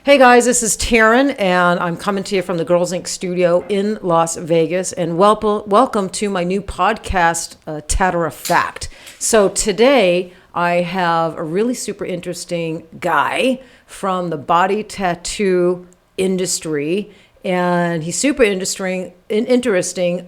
Hey guys, this is Teryn, and I'm coming to you from the Girlz Inc. studio in Las Vegas. And welcome to my new podcast, Tatter-a-fact. So today I have a really super interesting guy from the body tattoo industry, and he's super interesting.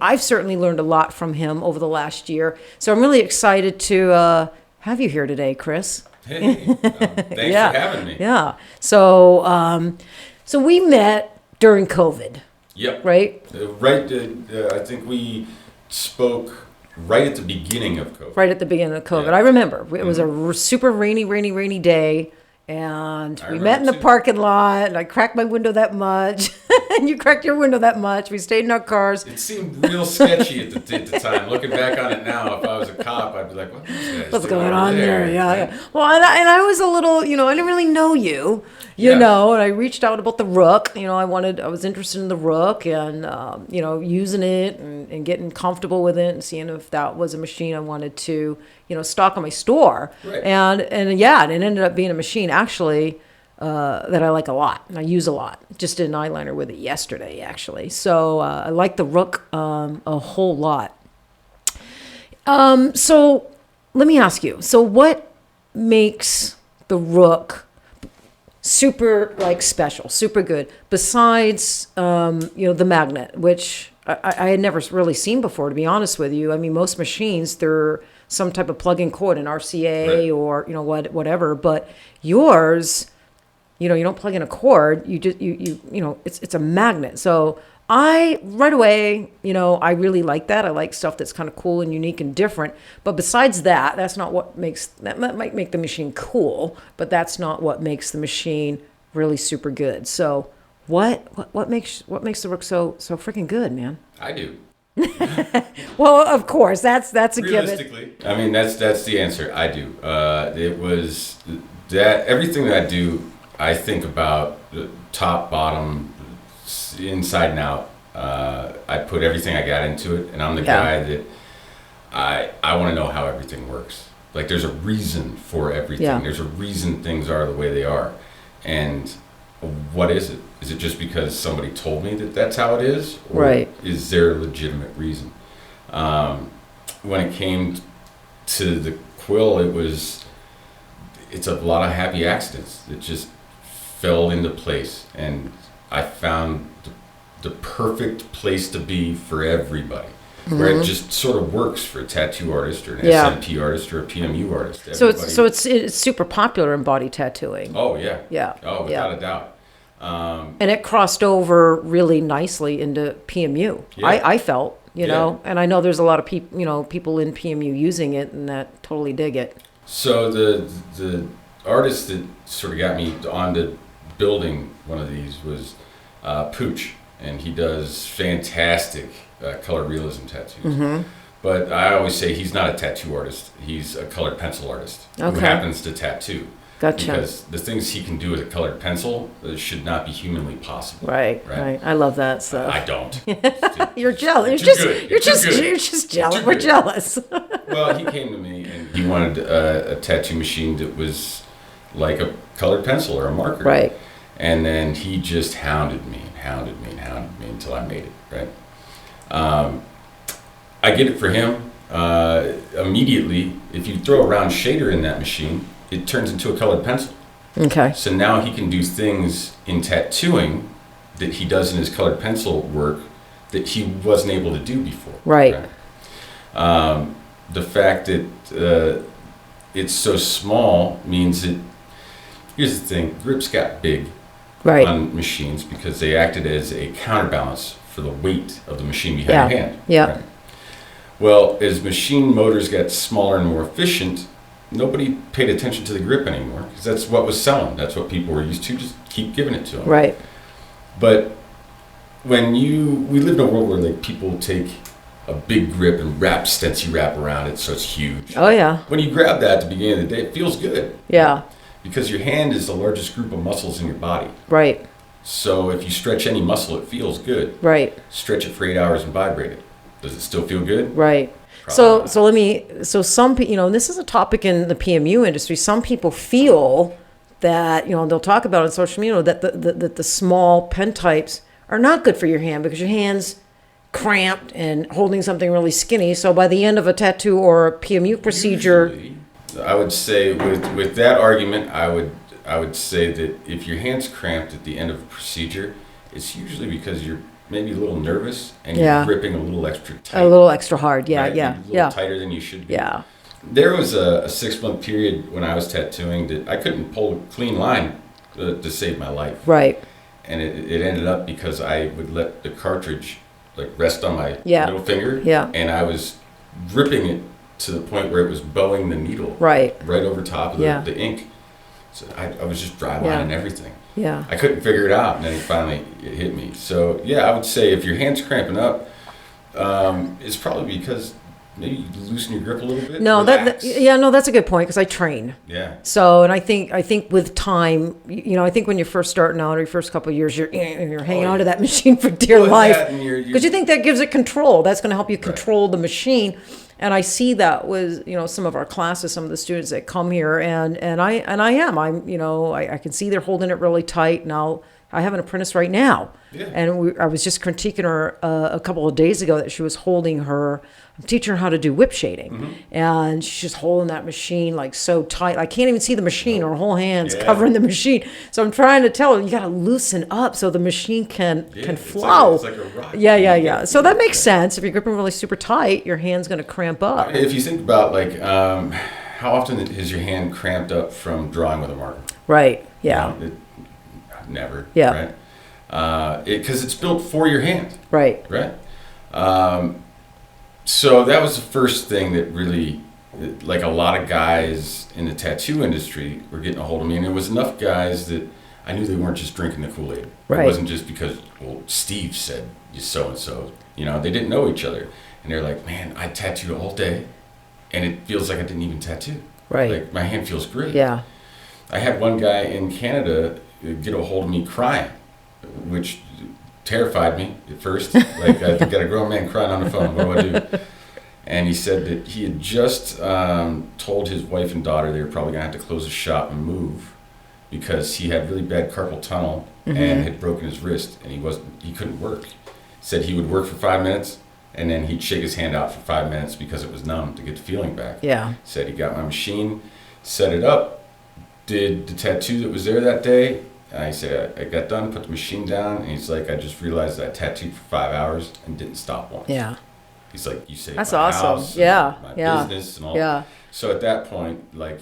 I've certainly learned a lot from him over the last year. So I'm really excited to have you here today, Chris. Hey, thanks for having me. Yeah. So, so we met during COVID. Yep. Right? I think we spoke right at the beginning of COVID. Right at the beginning of COVID. Yeah. I remember. It was a super rainy day. And we met in the parking lot, and I cracked my window that much, and you cracked your window that much. We stayed in our cars. It seemed real sketchy at the time. Looking back on it now, if I was a cop, I'd be like, "What's going on there?" Yeah. Well, and I was a little, I didn't really know you, and I reached out about the Rook. I was interested in the Rook, and using it and getting comfortable with it, and seeing if that was a machine I wanted to, stock in my store. Right. And it ended up being a machine actually that I like a lot, and I use a lot. Just did an eyeliner with it yesterday, actually. So I like the Rook a whole lot. So let me ask you. So what makes the Rook super special, super good? Besides the magnet, which I had never really seen before, to be honest with you. I mean, most machines, they're some type of plug-in cord, an RCA, right, or whatever. But yours, you don't plug in a cord. You just it's a magnet. So I right away, I really like that. I like stuff that's kind of cool and unique and different. But besides that, that's not what makes that might make the machine cool, but that's not what makes the machine really super good. So what makes the Rook so freaking good, man? I do. Well, of course, that's a given. Realistically, I mean that's the answer. I do. It was that everything that I do, I think about the top, bottom, inside and out. I put everything I got into it, and I'm the guy that I want to know how everything works. Like there's a reason for everything. Yeah. There's a reason things are the way they are, and what is it? Is it just because somebody told me that that's how it is? Or right. Is there a legitimate reason? When it came to the quill, it's a lot of happy accidents that just fell into place. And I found the perfect place to be for everybody. Mm-hmm. Where it just sort of works for a tattoo artist or an SMP artist or a PMU artist. So it's super popular in body tattooing. Oh, yeah. Yeah. Oh, without a doubt. And it crossed over really nicely into PMU. Yeah. I felt, and I know there's a lot of people, people in PMU using it and that totally dig it. So the artist that sort of got me onto building one of these was Pooch, and he does fantastic color realism tattoos. Mm-hmm. But I always say he's not a tattoo artist. He's a colored pencil artist who happens to tattoo. Gotcha. Because the things he can do with a colored pencil should not be humanly possible. Right. I love that stuff. I don't. You're jealous. You're just jealous. We're jealous. Well, he came to me and he wanted a tattoo machine that was like a colored pencil or a marker. Right. And then he just hounded me until I made it. Right. I get it for him immediately. If you throw a round shader in that machine, it turns into a colored pencil. Okay. So now he can do things in tattooing that he does in his colored pencil work that he wasn't able to do before. Right. The fact that it's so small means that, here's the thing, grips got big on machines because they acted as a counterbalance for the weight of the machine behind your hand. Yeah. Right? Well, as machine motors got smaller and more efficient, nobody paid attention to the grip anymore because that's what was selling. That's what people were used to. Just keep giving it to them. Right. But we live in a world where people take a big grip and stencil wrap around it so it's huge. Oh yeah. When you grab that at the beginning of the day, it feels good. Yeah. Because your hand is the largest group of muscles in your body. Right. So if you stretch any muscle, it feels good. Right. Stretch it for 8 hours and vibrate it. Does it still feel good? Right. So some people, this is a topic in the PMU industry. Some people feel that, they'll talk about on social media that the small pen types are not good for your hand because your hand's cramped and holding something really skinny. So by the end of a tattoo or a PMU procedure, usually, I would say with that argument, I would say that if your hand's cramped at the end of a procedure, it's usually because you're maybe a little nervous and you're gripping a little extra tight. A little extra hard, yeah, right? yeah, a little tighter than you should be. Yeah. There was a 6-month period when I was tattooing that I couldn't pull a clean line to save my life. Right. And it ended up because I would let the cartridge like rest on my middle finger. Yeah. And I was gripping it to the point where it was bowing the needle. Right over top of the ink. So I was just dry lining everything. Yeah. I couldn't figure it out, and then it hit me. So yeah, I would say if your hand's cramping up, it's probably because maybe you loosen your grip a little bit. No, that's a good point because I train. Yeah. So, and I think with time, I think when you're first starting out or your first couple of years, you're hanging on to that machine for dear life because you think that gives it control. That's going to help you control the machine. And I see that with some of our classes, some of the students that come here, and I can see they're holding it really tight. Now I have an apprentice right now, and I was just critiquing her a couple of days ago that she was holding her. I'm teaching her how to do whip shading, and she's just holding that machine like so tight. I can't even see the machine. Her whole hand's covering the machine. So I'm trying to tell her you got to loosen up so the machine can flow. It's like a rock. Yeah. So that makes sense. If you're gripping really super tight, your hand's going to cramp up. If you think about how often is your hand cramped up from drawing with a marker? Right. Yeah. Never. Yeah. Right. Because it's built for your hand. Right. Right. So that was the first thing that really, like a lot of guys in the tattoo industry were getting a hold of me, and there was enough guys that I knew they weren't just drinking the Kool-Aid. Right. It wasn't just because, Steve said you so-and-so. They didn't know each other. And they're like, man, I tattooed all day, and it feels like I didn't even tattoo. Right. Like, my hand feels great. Yeah. I had one guy in Canada get a hold of me crying, which terrified me at first. Like, I got a grown man crying on the phone. What do I do? And he said that he had just told his wife and daughter they were probably going to have to close the shop and move because he had really bad carpal tunnel and had broken his wrist, and he couldn't work. Said he would work for 5 minutes, and then he'd shake his hand out for 5 minutes because it was numb to get the feeling back. Yeah. Said he got my machine, set it up, did the tattoo that was there that day. And I said, I got done, put the machine down, and he's like, I just realized I tattooed for 5 hours and didn't stop once. Yeah. He's like, you saved That's my awesome. house, my business, and all. Yeah. So at that point, like,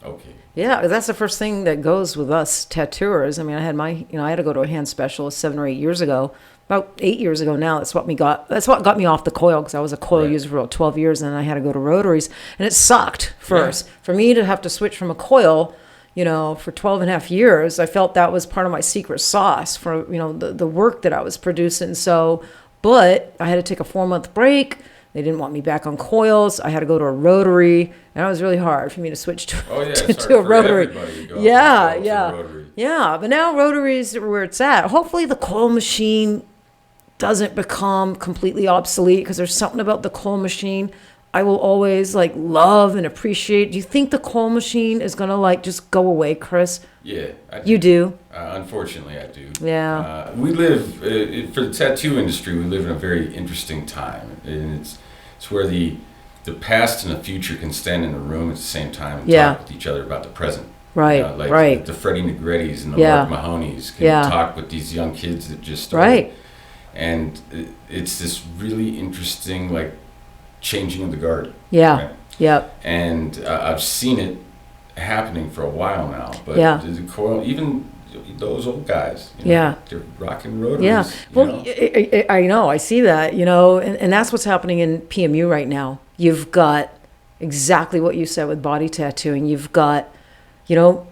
okay. Yeah, that's the first thing that goes with us tattooers. I mean, I had to go to a hand specialist 7 or 8 years ago. About 8 years ago now, that's what got me off the coil, because I was a coil user for about 12 years, and then I had to go to rotaries, and it sucked first. For me to have to switch from a coil, for 12 and a half years, I felt that was part of my secret sauce for, the work that I was producing. So, but I had to take a 4-month break. They didn't want me back on coils. I had to go to a rotary, and it was really hard for me to switch to, to a rotary. Yeah. But now rotaries are where it's at. Hopefully the coil machine doesn't become completely obsolete, because there's something about the coil machine I will always love and appreciate. Do you think the coil machine is gonna just go away, Chris? Yeah, I do. You do? Unfortunately, I do. Yeah. We live for the tattoo industry. We live in a very interesting time, and it's where the past and the future can stand in a room at the same time and talk with each other about the present. Right. Right. The Freddie Negrettis and the Mark Mahoneys can talk with these young kids that just started. Right. And it's this really interesting changing of the guard. Yeah. Right? Yep. And I've seen it happening for a while now. But the coil, even those old guys, they're rocking rotaries. Yeah. Well, I know. I see that, and that's what's happening in PMU right now. You've got exactly what you said with body tattooing. You've got, you've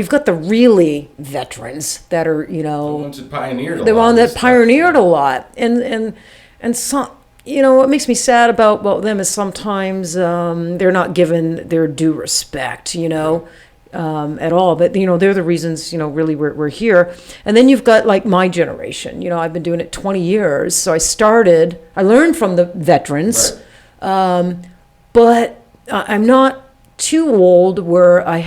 got the really veterans that are, the ones that pioneered a lot. The one that pioneered a lot. And some, what makes me sad about them is sometimes they're not given their due respect, at all. But, they're the reasons, really we're here. And then you've got my generation. I've been doing it 20 years. So I learned from the veterans. Right. But I'm not too old where I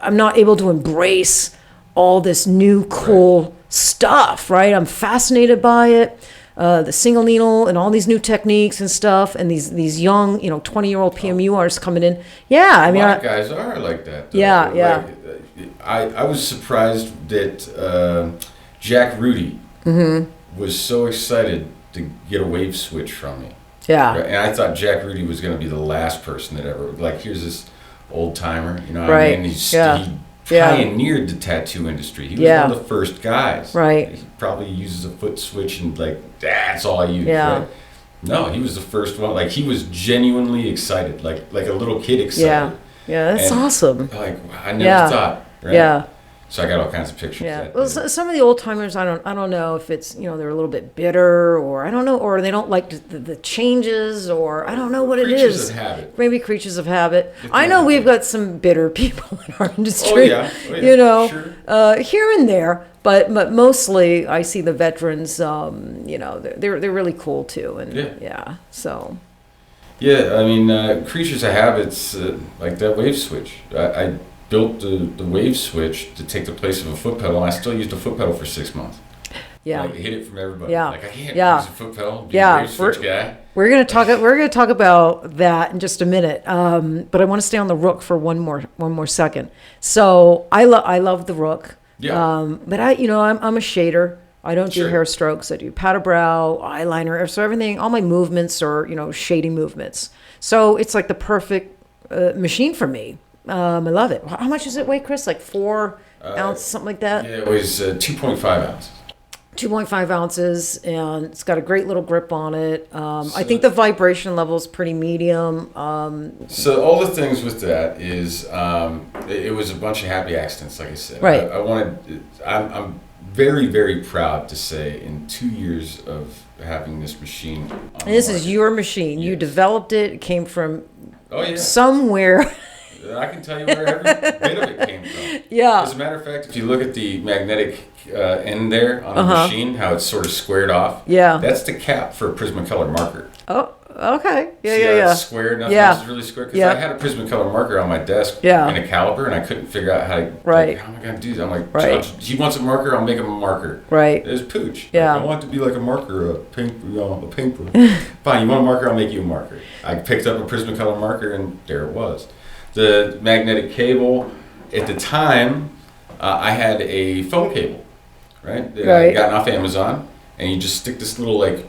I'm not able to embrace all this new cool stuff, right? I'm fascinated by it. The single needle and all these new techniques and stuff, and these young, 20-year-old PMU artists coming in. Yeah, I mean, a lot of guys are like that. Though. Yeah, yeah. Like, I was surprised that Jack Rudy was so excited to get a wave switch from me. Yeah. Right? And I thought Jack Rudy was going to be the last person that ever, like, here's this old timer, you know what I mean? He pioneered the tattoo industry. He was one of the first guys. Right. He probably uses a foot switch and like, that's all I use. Yeah. Right? No, he was the first one. Like, he was genuinely excited, like a little kid excited. Yeah. Yeah, that's awesome. Like, I never thought. Right? Yeah. So I got all kinds of pictures. Yeah. Well, some of the old timers, I don't know if it's, they're a little bit bitter, or I don't know, or they don't like the changes, or I don't know what it is. Creatures of habit. Maybe creatures of habit. I know we've got some bitter people in our industry. Oh yeah. Sure. Here and there, but mostly I see the veterans. They're really cool too, and so. Yeah, I mean, creatures of habits, like that wave switch. I built the wave switch to take the place of a foot pedal, and I still used a foot pedal for 6 months. Yeah, like, hit it from everybody. Yeah, like I can't use a foot pedal. Be a wave switch guy. We're gonna talk about that in just a minute. But I want to stay on the Rook for one more second. So I love the Rook. Yeah. But I'm a shader. I don't do hair strokes. I do powder brow, eyeliner. So everything, all my movements are shading movements. So it's like the perfect machine for me. I love it. How much does it weigh, Chris? Like 4 ounces, something like that? Yeah, it weighs 2.5 ounces. 2.5 ounces, and it's got a great little grip on it. I think the vibration level is pretty medium. So all the things with that is it was a bunch of happy accidents, like I said. Right. I'm very, very proud to say in 2 years of having this machine on the This market. is your machine. Yes. You developed it. It came from Oh, somewhere. I can tell you where every bit of it came from. Yeah. As a matter of fact, if you look at the magnetic end there on the machine, how it's sort of squared off. Yeah. That's the cap for a Prismacolor marker. Oh, okay. Yeah, See yeah, how yeah. It's square, nothing else is really square. Because I had a Prismacolor marker on my desk in a caliper, and I couldn't figure out how to. Right. Like, how am I going to do that? I'm like, he wants a marker, I'll make him a marker. Right. There's pooch. Yeah. Like, I want it to be like a marker, a paper. Fine, you want a marker? I'll make you a marker. I picked up a Prismacolor marker, and there it was. The magnetic cable, at the time, I had a phone cable, right? That I gotten off Amazon, and you just stick this little like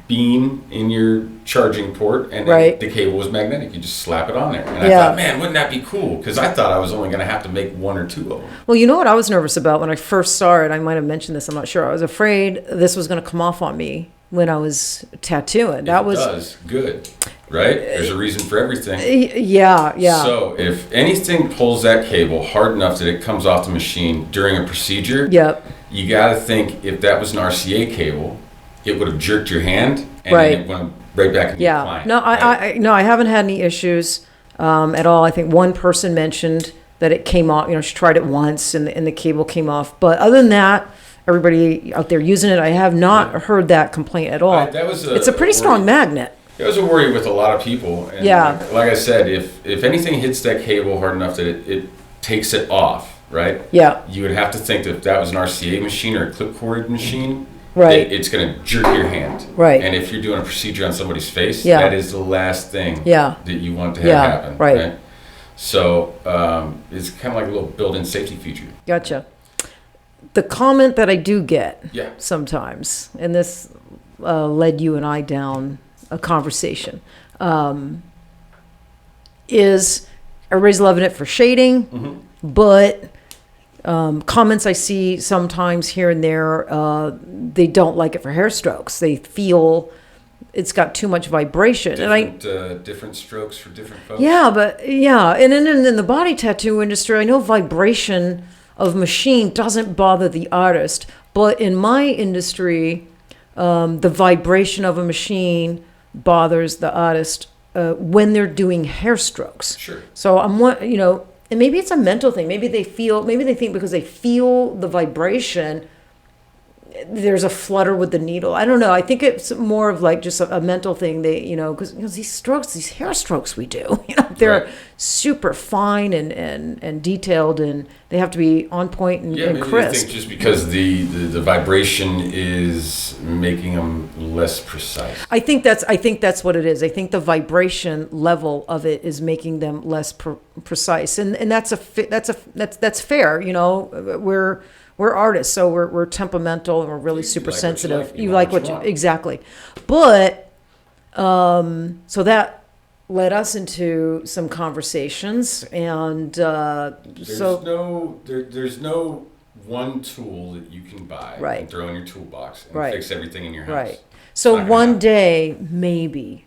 bean in your charging port, and then the cable was magnetic. You just slap it on there. And I thought, man, wouldn't that be cool? Because I thought I was only going to have to make 1 or 2 of them. Well, you know what I was nervous about when I first saw it? I might have mentioned this, I'm not sure. I was afraid this was going to come off on me when I was tattooing. That was does, good. Right? There's a reason for everything. Yeah. So if anything pulls that cable hard enough that it comes off the machine during a procedure, you got to think if that was an RCA cable, it would have jerked your hand and then it went right back into your client. No, I haven't had any issues at all. I think one person mentioned that it came off. She tried it once and the cable came off. But other than that, everybody out there using it, I have not heard that complaint at all. It's a pretty strong magnet. It was a worry with a lot of people. And like I said, if anything hits that cable hard enough that it takes it off, right? Yeah. You would have to think that if that was an RCA machine or a clip-corded machine, it's going to jerk your hand. Right. And if you're doing a procedure on somebody's face, that is the last thing that you want to have happen. Right. So it's kind of like a little built-in safety feature. Gotcha. The comment that I do get sometimes, and this led you and I down a conversation, is everybody's loving it for shading, but comments I see sometimes here and there, they don't like it for hair strokes. They feel it's got too much vibration. Different strokes for different folks. And in the body tattoo industry, I know vibration of machine doesn't bother the artist, but in my industry, the vibration of a machine bothers the artist when they're doing hair strokes. Sure. So and maybe it's a mental thing. Maybe they think because they feel the vibration, there's a flutter with the needle. I don't know. I think it's more of like just a mental thing. Because these hair strokes we do, they're Right. super fine and detailed, and they have to be on point and maybe crisp. I think just because the vibration is making them less precise. I think that's what it is. I think the vibration level of it is making them less precise, and that's fair. We're artists, so we're temperamental and we're really super sensitive. You like what you exactly, but so that led us into some conversations, and There's no one tool that you can buy Right. and throw in your toolbox and Right. fix everything in your house. right. So not gonna one happen. day, maybe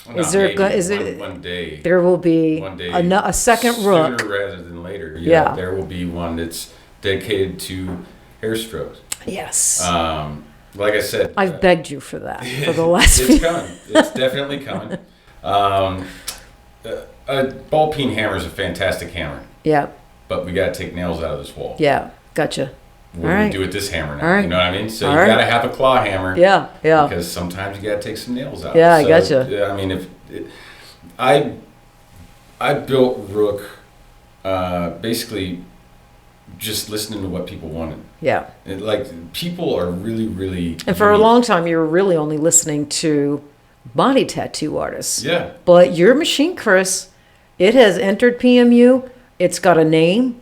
Well, is not there maybe, go- is one, it one day there will be one day a second Rook. sooner rather than later. Yeah. There will be one that's dedicated to hair strokes. Yes, Like I said, I've begged you for that for the last it's few. coming. It's definitely coming. A ball peen hammer is a fantastic hammer, Yeah, but we got to take nails out of this wall. yeah, gotcha. What do Alright. we do with this hammer now? Alright. You know what I mean? So you Alright. got to have a claw hammer. Yeah, yeah. Because sometimes you got to take some nails out. Yeah, I gotcha. Yeah, I mean, I built Rook basically just listening to what people wanted. Yeah. Like people are really, really. And for a unique. long time, you were really only listening to body tattoo artists. Yeah. But your machine, Chris, it has entered PMU. It's got a name.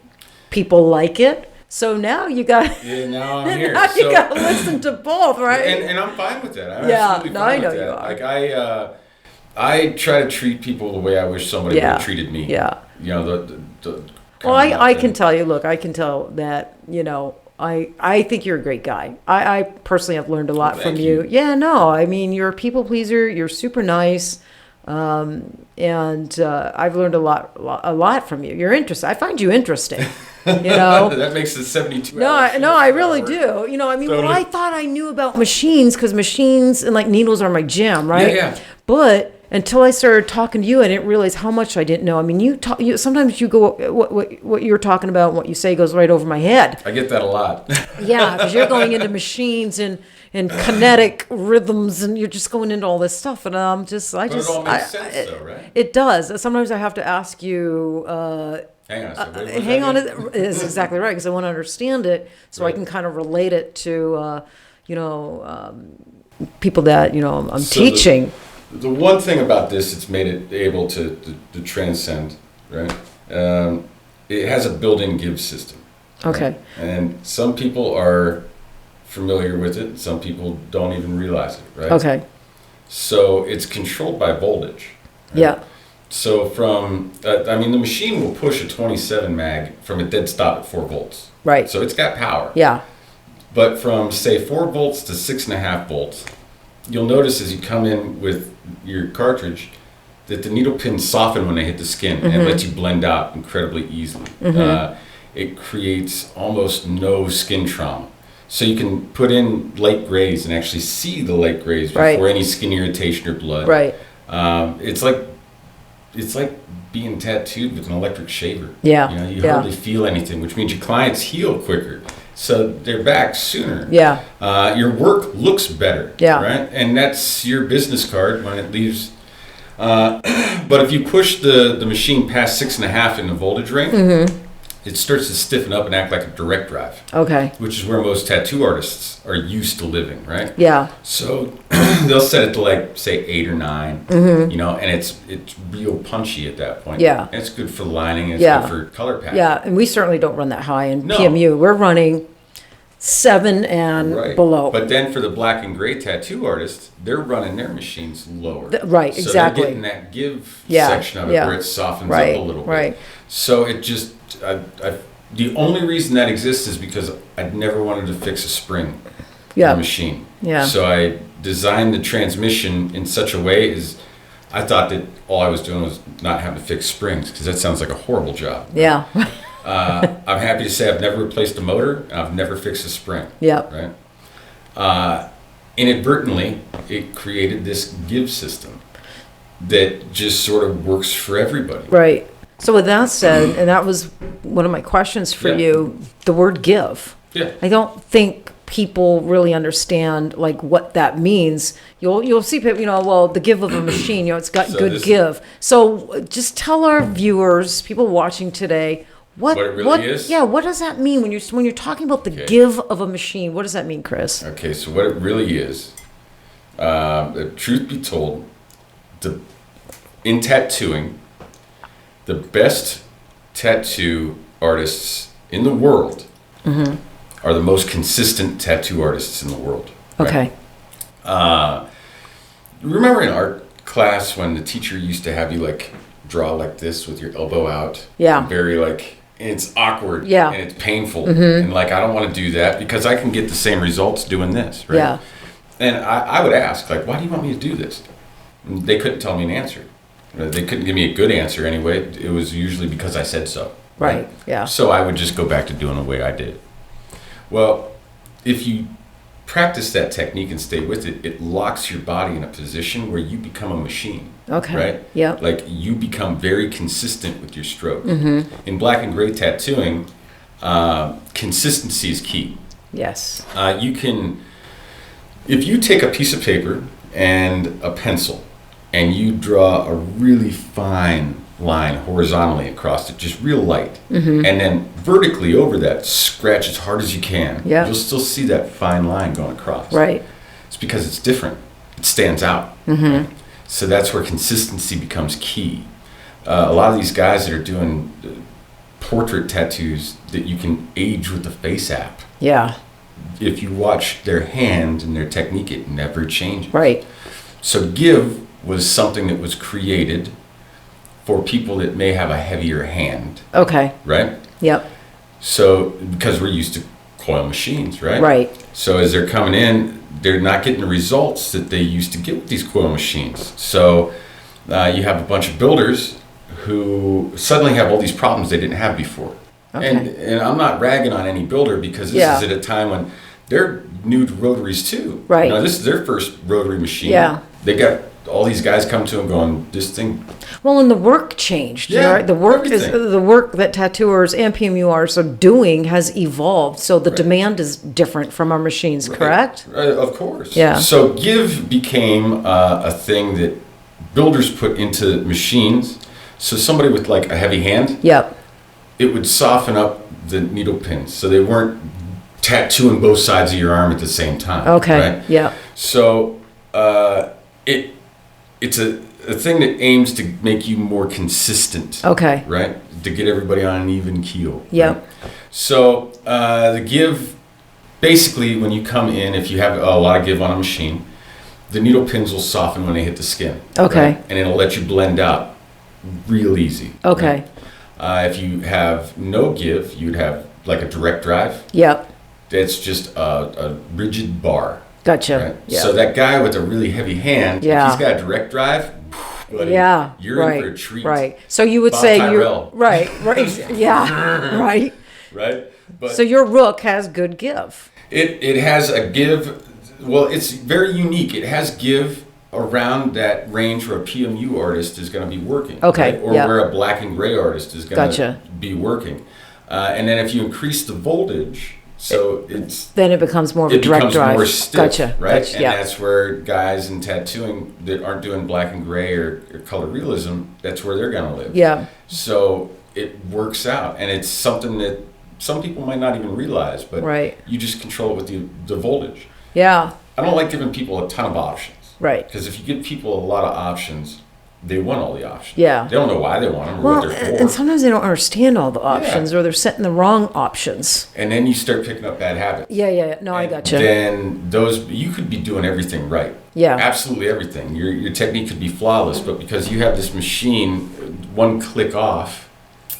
People like it. So now you got. Yeah. Now I'm here. Now you So- got to listen to both, right? And I'm fine with that. I'm Yeah, absolutely no, fine I know with that. you are. Like I try to treat people the way I wish somebody would Yeah. have treated me. Yeah. You know the Well, I can tell you. Look, I can tell that. I think you're a great guy. I personally have learned a lot Well, from thank you. you. Yeah, no, I mean you're a people pleaser. You're super nice, and I've learned a lot from you. You're interesting. I find you interesting. That makes it 72 hours. No, I really do. I mean, Totally. well, I thought I knew about machines because machines and like needles are my jam, right? Yeah. But until I started talking to you, I didn't realize how much I didn't know. I mean, sometimes you go what you're talking about, and what you say goes right over my head. I get that a lot. Yeah, because you're going into machines and kinetic rhythms, and you're just going into all this stuff, and I'm just, But it all makes sense, though, right? It does. Sometimes I have to ask you. Hang on a second. What was Hang on, that again? is exactly right because I want to understand it, so I Right. can kind of relate it to, people that I'm So teaching. The one thing about this, it's made it able to transcend, right? It has a built-in give system. Okay. And some people are familiar with it. Some people don't even realize it, right? Okay. So it's controlled by voltage. right? Yeah. So the machine will push a 27 mag from a dead stop at 4 volts. Right. So it's got power. Yeah. But from, say, 4 volts to 6.5 volts, you'll notice as you come in with your cartridge that the needle pins soften when they hit the skin and it lets you blend out incredibly easily. It creates almost no skin trauma. So you can put in light grays and actually see the light grays before Right. any skin irritation or blood. Right. It's like being tattooed with an electric shaver. Yeah. You Yeah. hardly feel anything, which means your clients heal quicker. So they're back sooner. Yeah. Your work looks better. Yeah. Right? And that's your business card when it leaves. But if you push the machine past 6.5 in the voltage range, it starts to stiffen up and act like a direct drive, Okay. which is where most tattoo artists are used to living, right? Yeah. So they'll set it to like say 8 or 9, and it's real punchy at that point. Yeah. And it's good for lining. It's Yeah. good for color packing. Yeah. And we certainly don't run that high in No. PMU. We're running 7 and Right. below. But then for the black and gray tattoo artists, they're running their machines lower. Right, So exactly. they're getting that give Yeah, section of it yeah. where it softens Right, up a little bit. right. So it just, the only reason that exists is because I'd never wanted to fix a spring in Yeah. the machine. Yeah. So I designed the transmission in such a way as I thought that all I was doing was not having to fix springs because that sounds like a horrible job. Yeah. I'm happy to say I've never replaced a motor and I've never fixed a spring. Yep. Right? Inadvertently, it created this give system that just sort of works for everybody. Right. So with that said, and that was one of my questions for Yeah. you, the word give. Yeah. I don't think people really understand like what that means, you'll see people, well, the give of a machine, it's got So good give. So just tell our viewers, people watching today, what it really is? Yeah, what does that mean when you're talking about the Okay. give of a machine? What does that mean, Chris? Okay, so what it really is, the truth be told, in tattooing, the best tattoo artists in the world are the most consistent tattoo artists in the world. Right? Okay. Remember in art class when the teacher used to have you like draw like this with your elbow out? Yeah. Very like, and it's awkward. Yeah. And it's painful. And like, I don't want to do that because I can get the same results doing this, right? Yeah. And I would ask, like, why do you want me to do this? And they couldn't tell me an answer. They couldn't give me a good answer anyway. It was usually because I said so. Right. Yeah. So I would just go back to doing the way I did. Well, if you practice that technique and stay with it, it locks your body in a position where you become a machine. Okay. Right? Yeah. Like you become very consistent with your stroke. In black and gray tattooing, consistency is key. Yes. You can, if you take a piece of paper and a pencil and you draw a really fine line horizontally across it, just real light, and then vertically over that, scratch as hard as you can, Yeah. you'll still see that fine line going across. Right. It's because it's different. It stands out. Right? So that's where consistency becomes key. A lot of these guys that are doing portrait tattoos that you can age with the Face app, Yeah. if you watch their hand and their technique, it never changes. Right. So give was something that was created for people that may have a heavier hand, Okay. right? Yep. So because we're used to coil machines, right? Right. So as they're coming in, they're not getting the results that they used to get with these coil machines. So you have a bunch of builders who suddenly have all these problems they didn't have before. Okay. And I'm not ragging on any builder because this Yeah. is at a time when they're new to rotaries too. Right. This is their first rotary machine. Yeah. They got all these guys come to them going, this thing. Well, and the work changed. Yeah, Right? The work everything. the work that tattooers and PMURs are doing has evolved. So the demand is different from our machines, correct? Of course. Yeah. So give became a thing that builders put into machines. So somebody with like a heavy hand, Yep. it would soften up the needle pins so they weren't tattooing both sides of your arm at the same time. Okay. Right? Yeah. So it's a thing that aims to make you more consistent. Okay. Right? To get everybody on an even keel. Yep. Right? So the give, basically when you come in, if you have a lot of give on a machine, the needle pins will soften when they hit the skin. Okay. Right? And it'll let you blend out real easy. Okay. Right? If you have no give, you'd have like a direct drive. Yep. That's just a rigid bar. Gotcha. Right? Yeah. So that guy with a really heavy hand, Yeah. if he's got a direct drive, buddy, Yeah. you're right. in for a treat. Right. So you would Bob say Tyrell. you're right. Right. Yeah. Right. Right? But So your Rook has good give. it has a give, well, it's very unique. It has give around that range where a PMU artist is going to be working. Okay, Right? Or yeah. where a black and gray artist is going Gotcha. to be working. And then if you increase the voltage, so it's Then it becomes more of a it direct becomes drive. more stiff, Gotcha. right? Gotcha. And Yeah. that's where guys in tattooing that aren't doing black and gray or color realism, that's where they're gonna live. Yeah. So it works out, and it's something that some people might not even realize, but Right. you just control it with the voltage. Yeah. I don't like giving people a ton of options, Right. because if you give people a lot of options, they want all the options. Yeah. They don't know why they want them or Well, what they're for. and sometimes they don't understand all the options, or they're setting the wrong options. And then you start picking up bad habits. Yeah. Yeah. No, I And gotcha. Then you could be doing everything right. Yeah. Absolutely everything. Your technique could be flawless, but because you have this machine, one click off,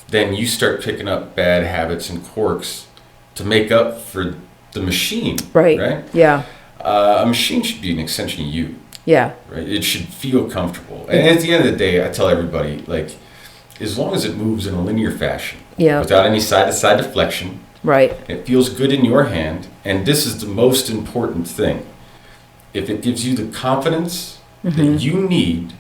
then you start picking up bad habits and quirks to make up for the machine. Right. Right. Yeah. A machine should be an extension of you. Yeah. Right. It should feel comfortable. And at the end of the day, I tell everybody, like, as long as it moves in a linear fashion, Yeah. without any side-to-side deflection, Right. it feels good in your hand, and this is the most important thing. If it gives you the confidence that you need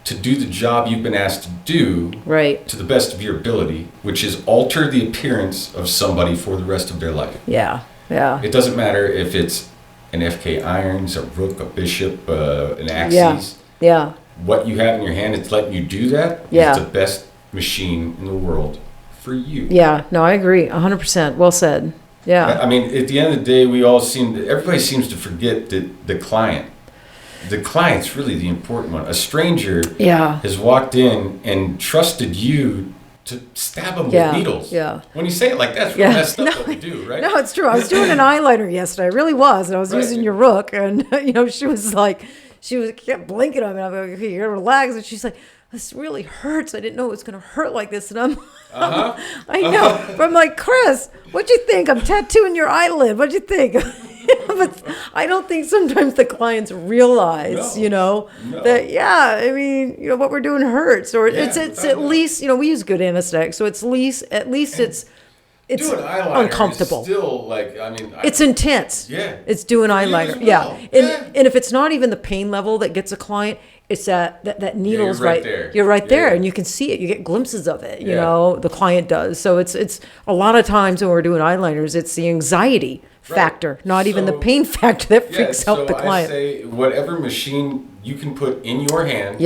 to do the job you've been asked to do Right. to the best of your ability, which is alter the appearance of somebody for the rest of their life. Yeah. Yeah. It doesn't matter if it's an FK irons, a Rook, a Bishop, an Axis. Yeah. What you have in your hand, it's letting you do that. Yeah. It's the best machine in the world for you. Yeah. No, I agree. 100%. Well said. Yeah. I mean, at the end of the day, everybody seems to forget that the client. The client's really the important one. A stranger has walked in and trusted you to stab them with needles. Yeah. When you say it like that, it's really messed up what we do, right? No, it's true. I was doing an eyeliner yesterday. I really was. And I was using your Rook. And, she kept blinking at me. I'm like, okay, you gotta relax. And she's like, this really hurts. I didn't know it was going to hurt like this. And I know. But I'm like, Chris, what'd you think? I'm tattooing your eyelid. What'd you think? But I don't think sometimes the clients realize, that, I mean, what we're doing hurts. Or it's at least, we use good anesthetic. So it's at least it's uncomfortable. Is still it's intense. Yeah. It's doing eyeliner. Well. Yeah. And if it's not even the pain level that gets a client, it's that needle's right there. You're right there, and you can see it. You get glimpses of it. The client does. So it's a lot of times when we're doing eyeliners, it's the anxiety factor, not even the pain factor that freaks out the client. I say whatever machine you can put in your hand,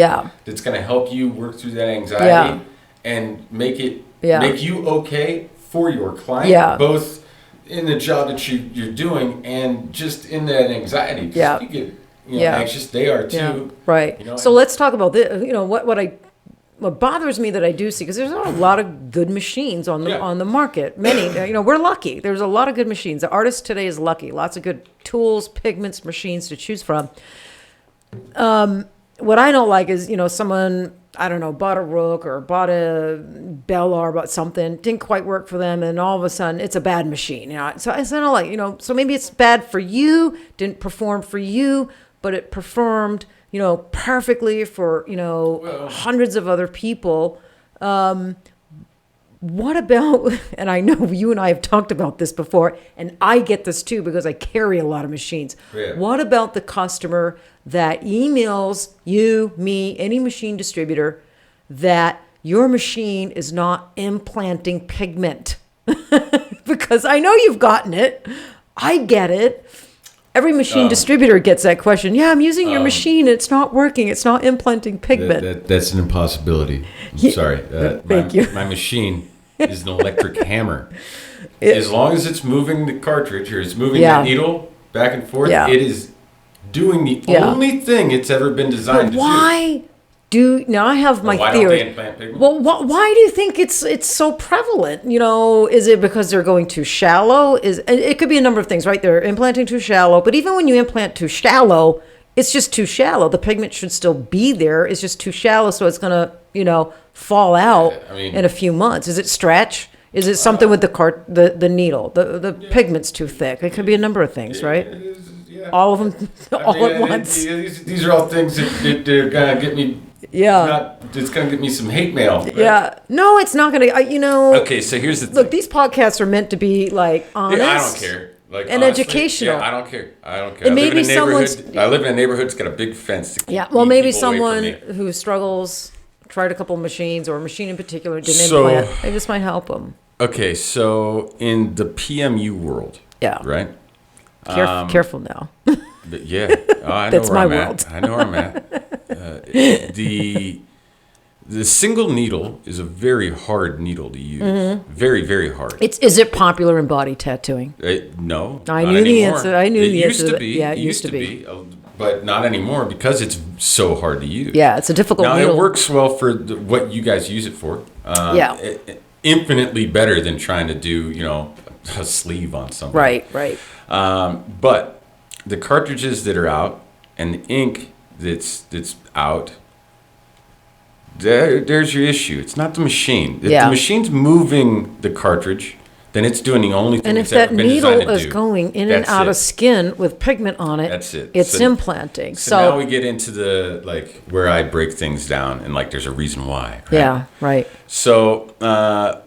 that's going to help you work through that anxiety and make you okay for your client, both in the job that you're doing and just in that anxiety. You get anxious. They are too. Yeah. Right. So let's talk about this. What bothers me that I do see, because there's a lot of good machines on the market. Many, we're lucky. There's a lot of good machines. The artist today is lucky. Lots of good tools, pigments, machines to choose from. What I don't like is, so I don't know, bought a Rook or bought a Bellar, bought something, didn't quite work for them, and all of a sudden it's a bad machine. So I don't like, so maybe it's bad for you, didn't perform for you, but it performed, perfectly for, hundreds of other people. What about, and I know you and I have talked about this before, and I get this too because I carry a lot of machines. Yeah. What about the customer that emails you, me, any machine distributor, that your machine is not implanting pigment? Because I know you've gotten it. I get it. Every machine distributor gets that question. Yeah, I'm using your machine. It's not working. It's not implanting pigment. That's an impossibility. I'm sorry. Thank you. My machine is an electric hammer. As long as it's moving the cartridge or it's moving the needle back and forth, it is doing the only thing it's ever been designed to do. Now I have my theory. Why don't they implant pigment? Well, why do you think it's so prevalent? Is it because they're going too shallow? It could be a number of things, right? They're implanting too shallow. But even when you implant too shallow, it's just too shallow. The pigment should still be there. It's just too shallow, so it's gonna, fall out in a few months. Is it stretch? Is it something with the needle? The pigment's too thick. It could be a number of things, right? All of them, at once. These are all things that are gonna get me. It's going to get me some hate mail. Right? Yeah. No, it's not going to, Okay, so here's the thing. Look, these podcasts are meant to be, honest. I don't care. And honestly, educational. I don't care. And maybe I live in a neighborhood that's got a big fence to keep maybe someone who struggles, tried a couple machines, or a machine in particular, didn't implant. This might help them. Okay, so in the PMU world, right? Careful now. I know that's where my I'm world. At. I know where I'm at. The single needle is a very hard needle to use. Mm-hmm. Very, very hard. Is it popular in body tattooing? No. I knew the answer. It used to be. Yeah, it used to be. But not anymore because it's so hard to use. Yeah, it's a difficult needle. Now, it works well for what you guys use it for. Infinitely better than trying to do, a sleeve on something. Right. But the cartridges that are out and the ink that's out, there's your issue. It's not the machine. If the machine's moving the cartridge, then it's doing the only thing it's ever been designed to do. And if that needle is going in and out of skin with pigment on it, that's it. It's implanting. So now we get into the, where I break things down and, there's a reason why. Right? Yeah, right. So a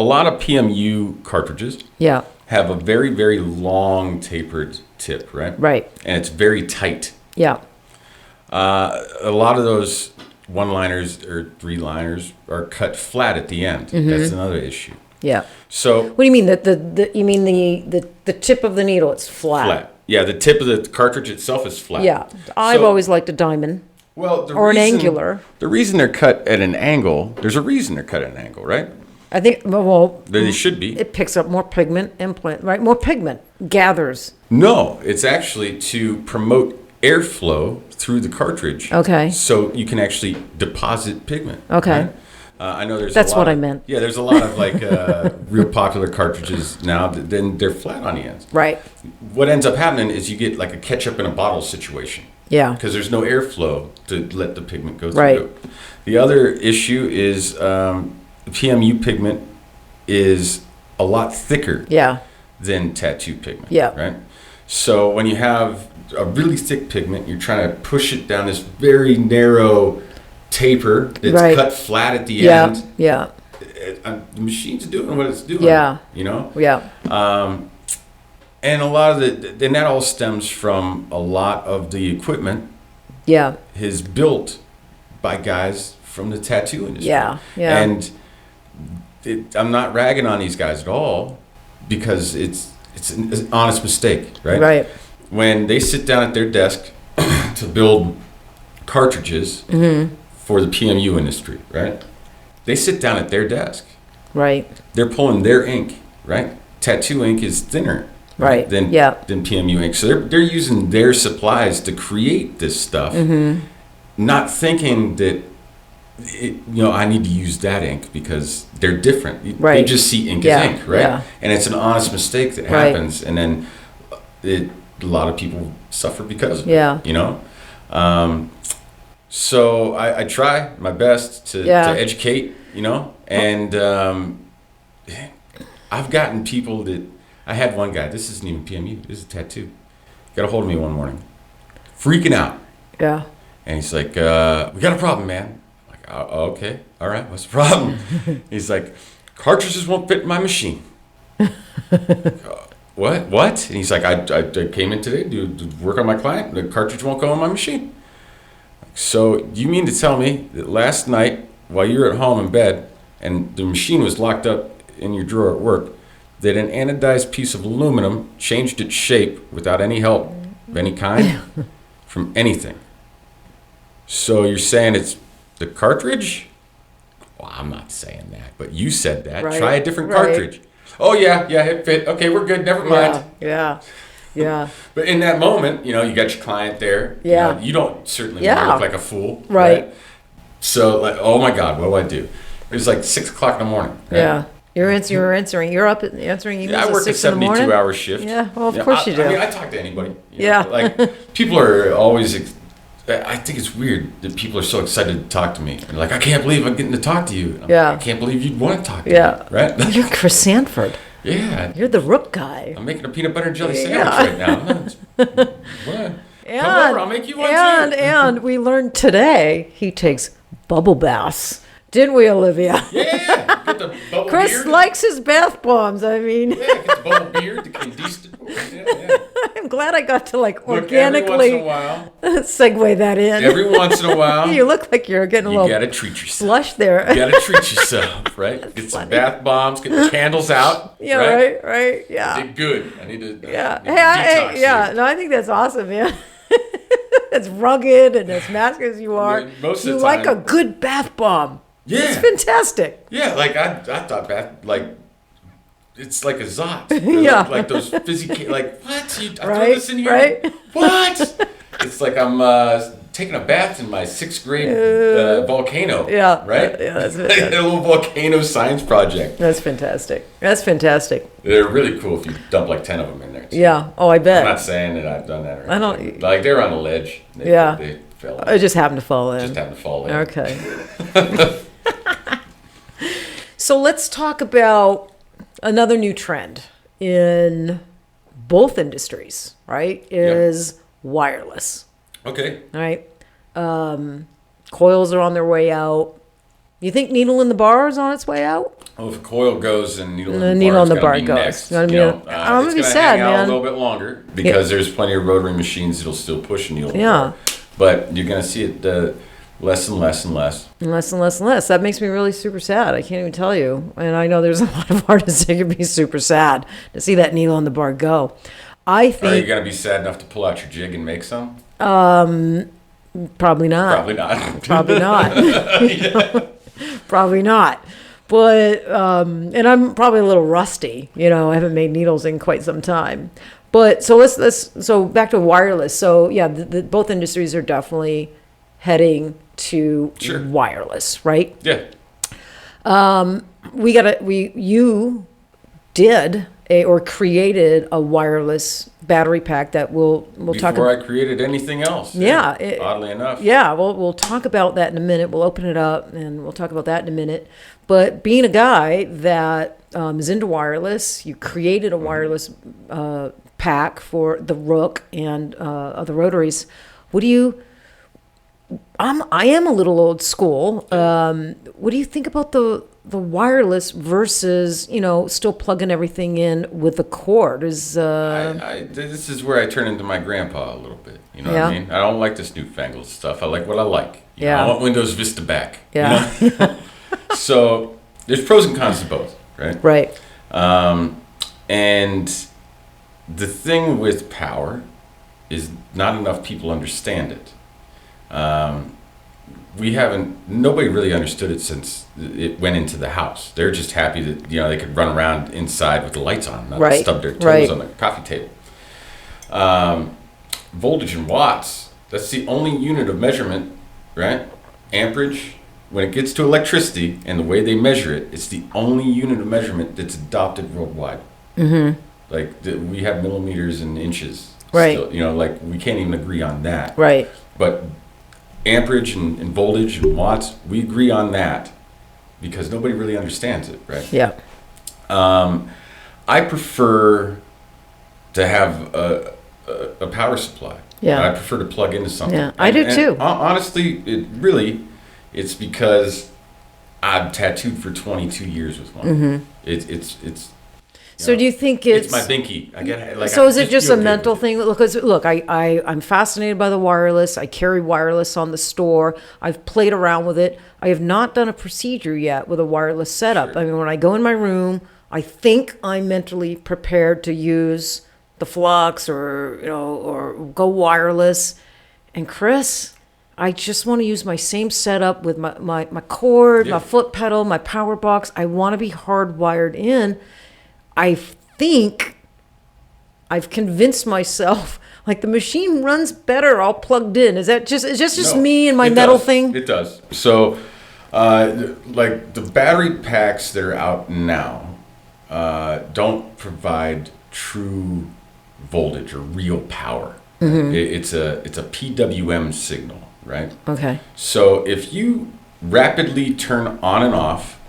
lot of PMU cartridges have a very, very long tapered tip, right? Right. And it's very tight. Yeah. A lot of those one-liners or three-liners are cut flat at the end. Mm-hmm. That's another issue. Yeah. So What do you mean? You mean the tip of the needle? It's flat. flat. Yeah, the tip of the cartridge itself is flat. Yeah. I've So- always liked a diamond. Well, Or an angular. The reason they're cut at an angle, there's a reason they're cut at an angle, right? I think, well, They should be. it picks up more pigment implant, right? More pigment gathers. No, it's actually to promote airflow through the cartridge. Okay. So you can actually deposit pigment. Okay. right? I know there's That's a lot what I of- meant. Yeah, there's a lot of like real popular cartridges now that then they're flat on the ends. Right. What ends up happening is you get like a ketchup in a bottle situation. Yeah. Because there's no airflow to let the pigment go through. Right. The other issue is PMU pigment is a lot thicker Yeah. than tattoo pigment. Yeah. Right. So when you have a really thick pigment, you're trying to push it down this very narrow taper that's Right. cut flat at the Yeah. end. Yeah. The machine's doing what it's doing. Yeah. You know. Yeah. And a lot of then that all stems from a lot of the equipment Yeah. is built by guys from the tattoo industry. Yeah. Yeah. And I'm not ragging on these guys at all because it's an honest mistake, right? Right. When they sit down at their desk to build cartridges Mm-hmm. for the PMU industry, right? They sit down at their desk. Right. They're pulling their ink, right? Tattoo ink is thinner. Right. Than Yeah. PMU ink. So they're using their supplies to create this stuff, Mm-hmm. not thinking that I need to use that ink because they're different. They Right. just see ink Yeah, as ink, right? yeah. And it's an honest mistake that Right. happens, and then a lot of people suffer because of Yeah. it. So I try my best to educate, and I've gotten people that. I had one guy, this isn't even PMU, this is a tattoo. Got a hold of me one morning, freaking out. Yeah. And he's like, we got a problem, man. I'm like, oh, okay, all right, what's the problem? He's like, cartridges won't fit in my machine. What? And he's like, I came in today to work on my client, the cartridge won't go in my machine. So you mean to tell me that last night, while you were at home in bed, and the machine was locked up in your drawer at work, that an anodized piece of aluminum changed its shape without any help of any kind from anything? So you're saying it's the cartridge? Well, I'm not saying that, but you said that. Right, Try a different right. cartridge. Oh, yeah, it fit. Okay, we're good. Never mind. Yeah. Yeah. But in that moment, you got your client there. Yeah. You don't certainly Yeah. want to look like a fool. Right. So, like, oh my God, what do I do? It was like 6 o'clock in the morning. Right? Yeah. You're answering. You're up answering emails Yeah, I at work a 6 in the morning. 72-hour shift. Yeah, well, of course you do. I mean, I talk to anybody. Yeah. Like, people are always, I think it's weird that people are so excited to talk to me. They're like, I can't believe I'm getting to talk to you. Yeah. I can't believe you'd want to talk to Yeah. me. Right? You're Chris Sanford. Yeah. You're the Rook guy. I'm making a peanut butter and jelly sandwich Yeah. right now. What? Come over, I'll make you one too. And we learned today he takes bubble baths. Didn't we, Olivia? Yeah. Get the bubble Chris beard. likes his bath bombs. I mean, Yeah, get the bubble beard, the condenser. Yeah. I'm glad I got to Look, organically every once segue that in. Every once in a while, You look like you're getting a you little gotta treat yourself. flush there. You gotta treat yourself, right? Get some bath bombs, get the candles out. Yeah, right, yeah. Did good. I need to. Yeah. need to detox Yeah. here. No, I think that's awesome, man. As rugged and as masked as you are, Yeah, most of you the like a time- good bath bomb. Yeah. It's fantastic. Yeah, like I thought bath it's like a Zot. Yeah. Like those fizzy, like what? I throw Right, this in here? right. What? It's like I'm taking a bath in my 6th grade volcano. Yeah. Right? Yeah, that's A fantastic. little volcano science project. That's fantastic. That's fantastic. They're really cool if you dump like 10 of them in there. Yeah. Oh, I I'm bet. not saying that I've done that or I don't- anything. Like they're on a ledge. Yeah. They fell. I just happened to fall in. Just happened to fall in. Okay. So let's talk about another new trend in both industries, right? Is wireless, Okay. right? Coils are on their way out. You think needle in the bar is on its way out? Well, if a coil goes and needle The in the needle bar, in the it's bar gonna be goes. next. It's gonna be I'm I'm gonna it's be gonna sad, hang out man. a little bit longer because there's plenty of rotary machines that'll still push a needle in the Yeah. bar. But you're gonna see it. less and less and less. And less and less and less. That makes me really super sad. I can't even tell you. And I know there's a lot of artists that can be super sad to see that needle on the bar go. I think. Are you gonna be sad enough to pull out your jig and make some? Probably not. Probably not. Probably not. Probably not. But and I'm probably a little rusty. I haven't made needles in quite some time. But so so back to wireless. So yeah, both industries are definitely heading to wireless, right? Yeah. You did created a wireless battery pack that we'll talk about. Before I created anything else. Yeah. Oddly enough. Yeah, we'll talk about that in a minute. We'll open it up and we'll talk about that in a minute. But being a guy that is into wireless, you created a wireless pack for the Rook and the rotaries. I am a little old school. What do you think about the wireless versus still plugging everything in with the cord? This is where I turn into my grandpa a little bit. You know Yeah. what I mean? I don't like this newfangled stuff. I like what I like. Yeah. I want Windows Vista back. Yeah. You know? So there's pros and cons to both, right? Right. And the thing with power is not enough people understand it. Nobody really understood it since it went into the house. They're just happy that they could run around inside with the lights on, not stub their toes on the coffee table. Voltage in watts, that's the only unit of measurement, right? Amperage, when it gets to electricity and the way they measure it, it's the only unit of measurement that's adopted worldwide. Mm-hmm. We have millimeters and inches. Right. Still, we can't even agree on that. Right. But amperage and voltage and watts, we agree on that because nobody really understands it, right? Yeah. I prefer to have a power supply. Yeah. I prefer to plug into something. Yeah, I do too. Honestly, it's because I've tattooed for 22 years with one. Mm-hmm. It's. So do you think it's my binky? So is it just a mental thing? Because look, I'm fascinated by the wireless. I carry wireless on the store. I've played around with it. I have not done a procedure yet with a wireless setup. Sure. I mean, when I go in my room, I think I'm mentally prepared to use the flux or go wireless. And Chris, I just want to use my same setup with my cord, my foot pedal, my power box. I want to be hardwired in. I think I've convinced myself the machine runs better all plugged in. Is that just me and my metal thing? It does. So, the battery packs that are out now don't provide true voltage or real power. Mm-hmm. It's a PWM signal, right? Okay. So if you rapidly turn on and off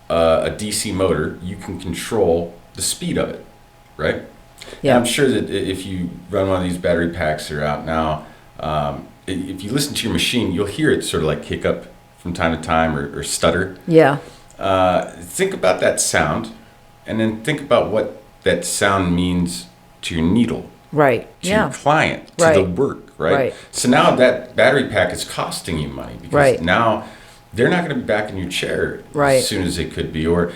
a DC motor, you can control the speed of it, right? Yeah. And I'm sure that if you run one of these battery packs that are out now, if you listen to your machine, you'll hear it sort of hiccup from time to time or stutter. Yeah. Think about that sound, and then think about what that sound means to your needle. Right. To your client, to the work, right? So now that battery pack is costing you money because now they're not going to be back in your chair as soon as they could be, or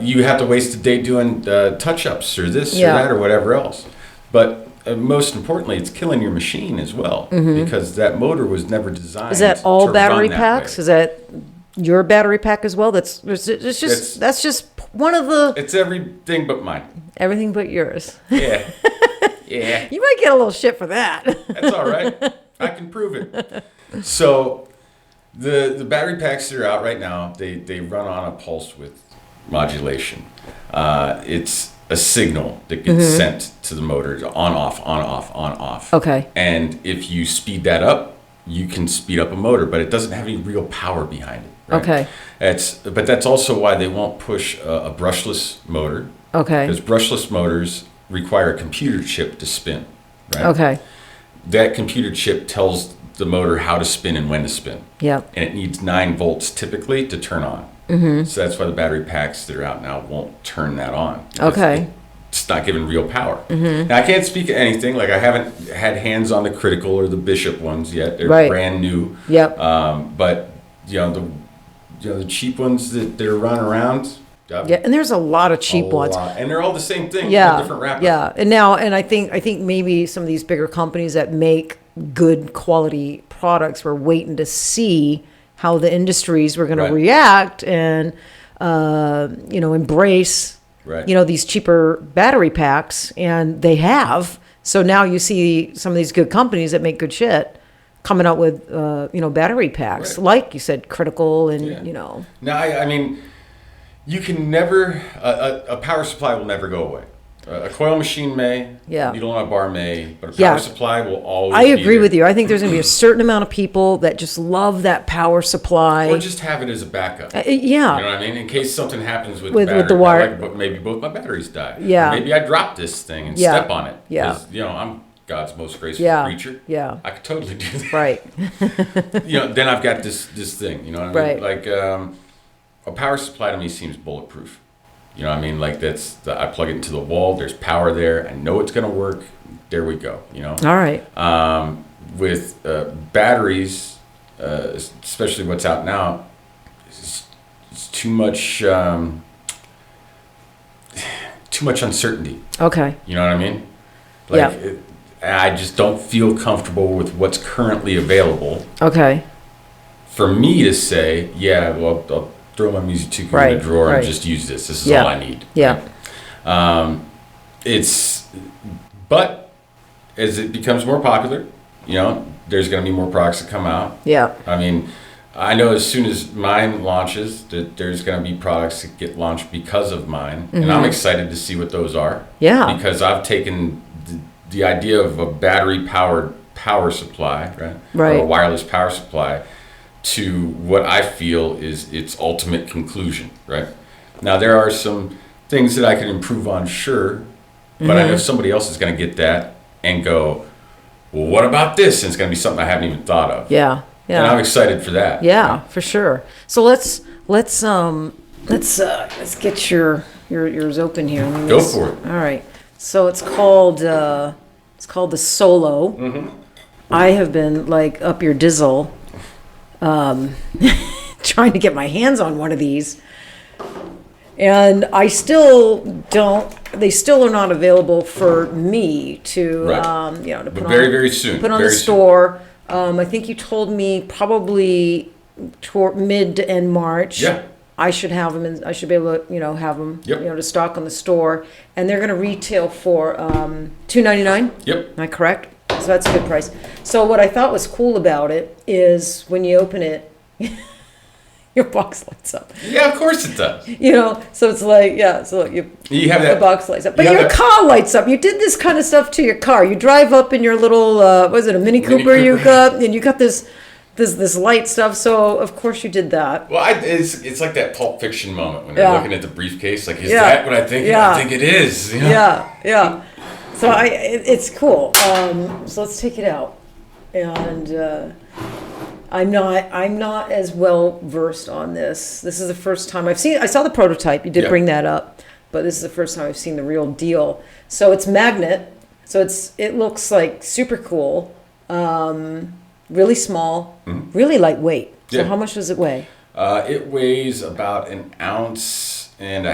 you have to waste a day doing touch-ups or this or that or whatever else. But most importantly, it's killing your machine as well because that motor was never designed. Is that all to battery run packs? Way. Is that your battery pack as well? That's just one of the. It's everything but mine. Everything but yours. Yeah. Yeah. You might get a little shit for that. That's all right. I can prove it. So the battery packs that are out right now, they run on a pulse width modulation. It's a signal that gets sent to the motor on, off, on, off, on, off. Okay. And if you speed that up, you can speed up a motor, but it doesn't have any real power behind it. Right? Okay. But that's also why they won't push a brushless motor. Okay. Because brushless motors require a computer chip to spin, right? Okay. That computer chip tells the motor how to spin and when to spin. Yeah. And it needs 9 volts typically to turn on. Mm-hmm. So that's why the battery packs that are out now won't turn that on. Okay. it's not giving real power. Now, I can't speak of anything. Like, I haven't had hands on the Critical or the Bishop ones yet. They're brand new. Yep. But the cheap ones that they're running around. Yeah, and there's a lot of cheap ones. And they're all the same thing. Yeah. With different wrappers. Yeah. And I think maybe some of these bigger companies that make good quality products were waiting to see how the industries were going to react and embrace these cheaper battery packs, and they have. So now you see some of these good companies that make good shit coming out with battery packs, like you said, Critical and No, I mean, you can never a power supply will never go away. A coil machine may, needle on a bar may, but a power supply will always I agree be there. with you. I think there's going to be a certain amount of people that just love that power supply. Or just have it as a backup. Yeah. You know what I mean? In case something happens with the battery. With the wire. Like, maybe both my batteries die. Yeah. Or maybe I drop this thing and step on it. Yeah. Because, I'm God's most graceful creature. Yeah. I could totally do that. Right. Then I've got this thing. You know what I mean? Right. Like, a power supply to me seems bulletproof. You know what I mean? Like, I plug it into the wall. There's power there. I know it's going to work. There we go. All right. With batteries, especially what's out now, it's too much uncertainty. Okay. You know what I mean? Like, I just don't feel comfortable with what's currently available. Okay. For me to say, I'll throw my music tuner in the drawer and just use this. This is all I need. Yeah. But as it becomes more popular, there's going to be more products that come out. Yeah. I mean, I know as soon as mine launches that there's going to be products that get launched because of mine. And I'm excited to see what those are. Yeah. Because I've taken the idea of a battery-powered power supply, right? Or a wireless power supply, to what I feel is its ultimate conclusion, right? Now, there are some things that I can improve on, sure, but I know somebody else is going to get that and go, well, what about this? And it's going to be something I haven't even thought of. Yeah, yeah. And I'm excited for that. Yeah, for sure. So let's get yours open here. Go for it. All right. So it's called the Solo. I have been like up your dizzle. Trying to get my hands on one of these, and they still are not available for me to to put very soon. Put on the store. I think you told me probably toward mid to end March. Yeah. I should have them, and I should be able to have them to stock on the store, and they're going to retail for $2.99. Yep. Am I correct? So that's a good price. So what I thought was cool about it is when you open it, your box lights up. Yeah, of course it does. So it's like, so you have the box lights up. But your car lights up. You did this kind of stuff to your car. You drive up in your little, was it a Mini Cooper you got? And you got this light stuff. So, of course, you did that. Well, it's like that Pulp Fiction moment when they're looking at the briefcase. Like, is that what I think? Yeah. I think it is. Yeah. So it's cool. So let's take it out, and I'm not as well versed on this. This is the first time I saw the prototype. You did bring that up, but this is the first time I've seen the real deal. So it's magnet. So it looks like super cool, really small, really lightweight. So how much does it weigh? It weighs about 1.5 ounces, right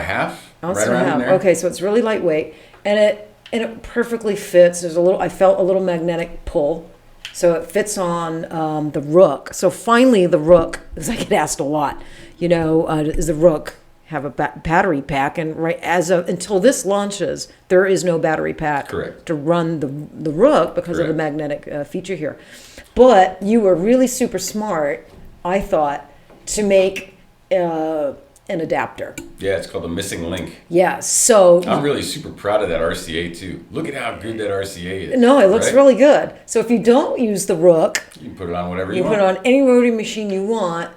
around in there. Okay, so it's really lightweight, and it perfectly fits. I felt a little magnetic pull, so it fits on the Rook. So finally, the Rook, because I get asked a lot, does the Rook have a battery pack? And until this launches, there is no battery pack to run the Rook because of the magnetic feature here. But you were really super smart, I thought, to make an adapter. Yeah, it's called the missing link. Yeah, so I'm really super proud of that RCA too. Look at how good that RCA is. No, it looks really good. So if you don't use the Rook, you can put it on whatever you want. You can put it on any rotary machine you want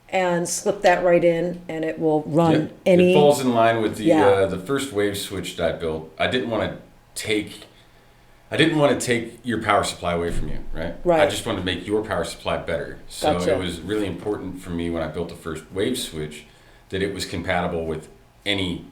and slip that right in, and it will run any. It falls in line with the first wave switch that I built. I didn't want to take your power supply away from you, right? Right. I just wanted to make your power supply better. So it was really important for me when I built the first wave switch that it was compatible with any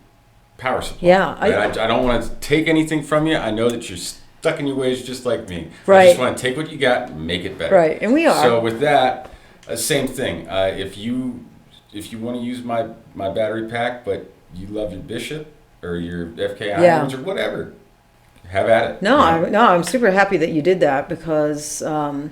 power supply. Yeah, right? I don't want to take anything from you. I know that you're stuck in your ways just like me. Right. I just want to take what you got and make it better. Right, and we are. So with that, same thing. If you want to use my battery pack, but you love your Bishop or your FK irons or whatever, have at it. No, I'm super happy that you did that because And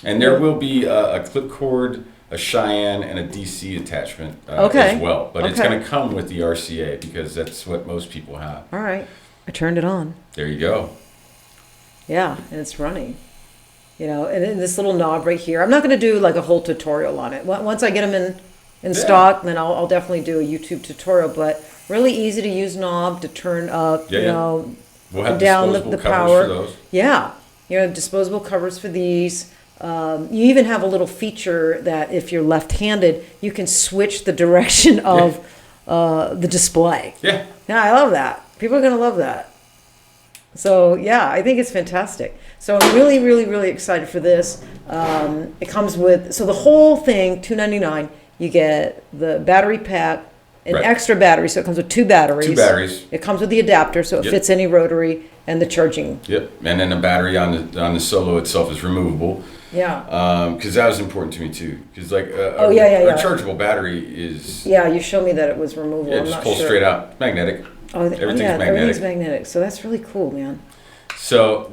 there will be a clip cord, a Cheyenne, and a DC attachment as well. But it's going to come with the RCA because that's what most people have. All right. I turned it on. There you go. Yeah, and it's running. You know, and then this little knob right here. I'm not going to do like a whole tutorial on it. Once I get them in stock, then I'll definitely do a YouTube tutorial. But really easy to use knob to turn up, you know, we'll have down disposable the covers power. for those. Yeah, you know, disposable covers for these. You even have a little feature that if you're left-handed, you can switch the direction of the display. Yeah. Yeah, I love that. People are going to love that. So, yeah, I think it's fantastic. So I'm really, really, really excited for this. It comes with, so the whole thing, $299, you get the battery pack, an extra battery, so it comes with 2 batteries. 2 batteries. It comes with the adapter, so it fits any rotary, and the charging. Yep, and then the battery on the Solo itself is removable. Yeah. Because that was important to me too. Because like a rechargeable battery is. Yeah, you showed me that it was removable. Yeah, just pull straight out. Magnetic. Oh, everything's magnetic. So that's really cool, man. So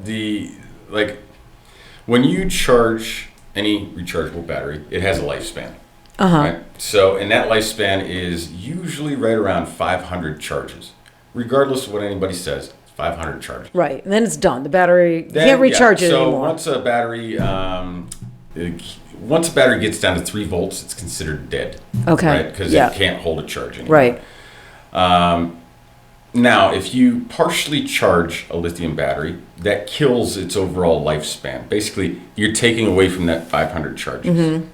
when you charge any rechargeable battery, it has a lifespan. Right? So, and that lifespan is usually right around 500 charges, regardless of what anybody says. 500 charges. Right, and then it's done. The battery you can't recharge it anymore. So once a battery gets down to 3 volts, it's considered dead. Okay. Right, because it can't hold a charge anymore. Right. Now, if you partially charge a lithium battery, that kills its overall lifespan. Basically, you're taking away from that 500 charges. Mm-hmm.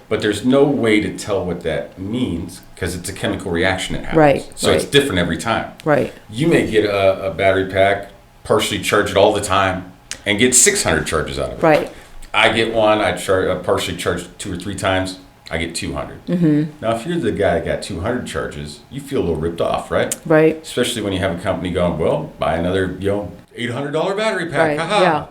But there's no way to tell what that means because it's a chemical reaction that happens. Right. So it's different every time. Right. You may get a battery pack, partially charge it all the time, and get 600 charges out of it. Right. I get one, I partially charge 2 or 3 times, I get 200. Mm-hmm. Now, if you're the guy that got 200 charges, you feel a little ripped off, right? Right. Especially when you have a company going, well, buy another, $800 battery pack. Right. Haha.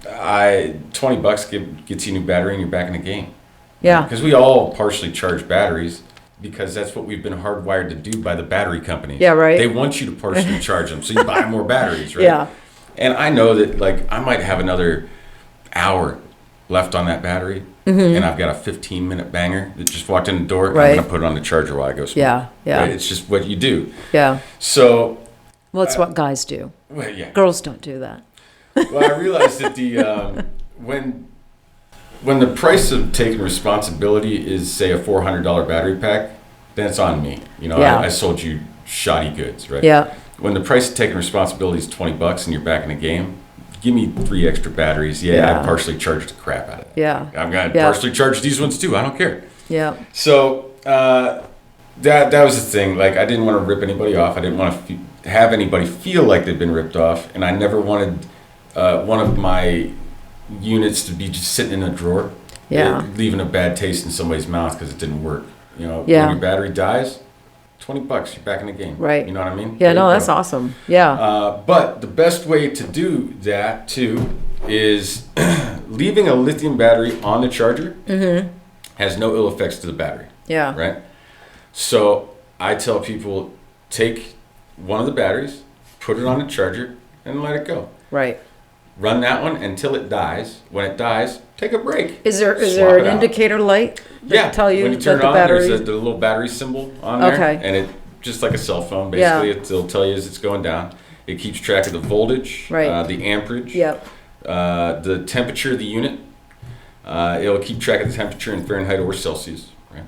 Yeah. $20 gets you a new battery and you're back in the game. Yeah. Because we all partially charge batteries because that's what we've been hardwired to do by the battery companies. Yeah, right. They want you to partially charge them, so you buy more batteries, right? Yeah. And I know that, like, I might have another hour left on that battery, and I've got a 15-minute banger that just walked in the door. Right. I'm going to put it on the charger while I go smoke. Yeah, yeah. Right? It's just what you do. Yeah. So. Well, it's what guys do. Well, yeah. Girls don't do that. Well, I realized that when the price of taking responsibility is, say, a $400 battery pack, then it's on me. You know, I sold you shoddy goods, right? Yeah. When the price of taking responsibility is $20 and you're back in the game, give me 3 extra batteries. Yeah, I partially charged the crap out of it. Yeah. I'm going to partially charge these ones too. I don't care. Yeah. So that was the thing. Like, I didn't want to rip anybody off. I didn't want to have anybody feel like they've been ripped off, and I never wanted one of my units to be just sitting in a drawer, leaving a bad taste in somebody's mouth because it didn't work. You know, when your battery dies, $20, you're back in the game. Right. You know what I mean? Yeah, no, that's awesome. Yeah. But the best way to do that too is leaving a lithium battery on the charger has no ill effects to the battery. Yeah. Right. So I tell people, take one of the batteries, put it on the charger, and let it go. Right. Run that one until it dies. When it dies, take a break. Is there an indicator light that tell you when you turn that it the on, battery? there's the little battery symbol on there. Okay. And it, just like a cell phone, basically, it'll tell you as it's going down. It keeps track of the voltage, the amperage, the temperature of the unit. It'll keep track of the temperature in Fahrenheit or Celsius. Right.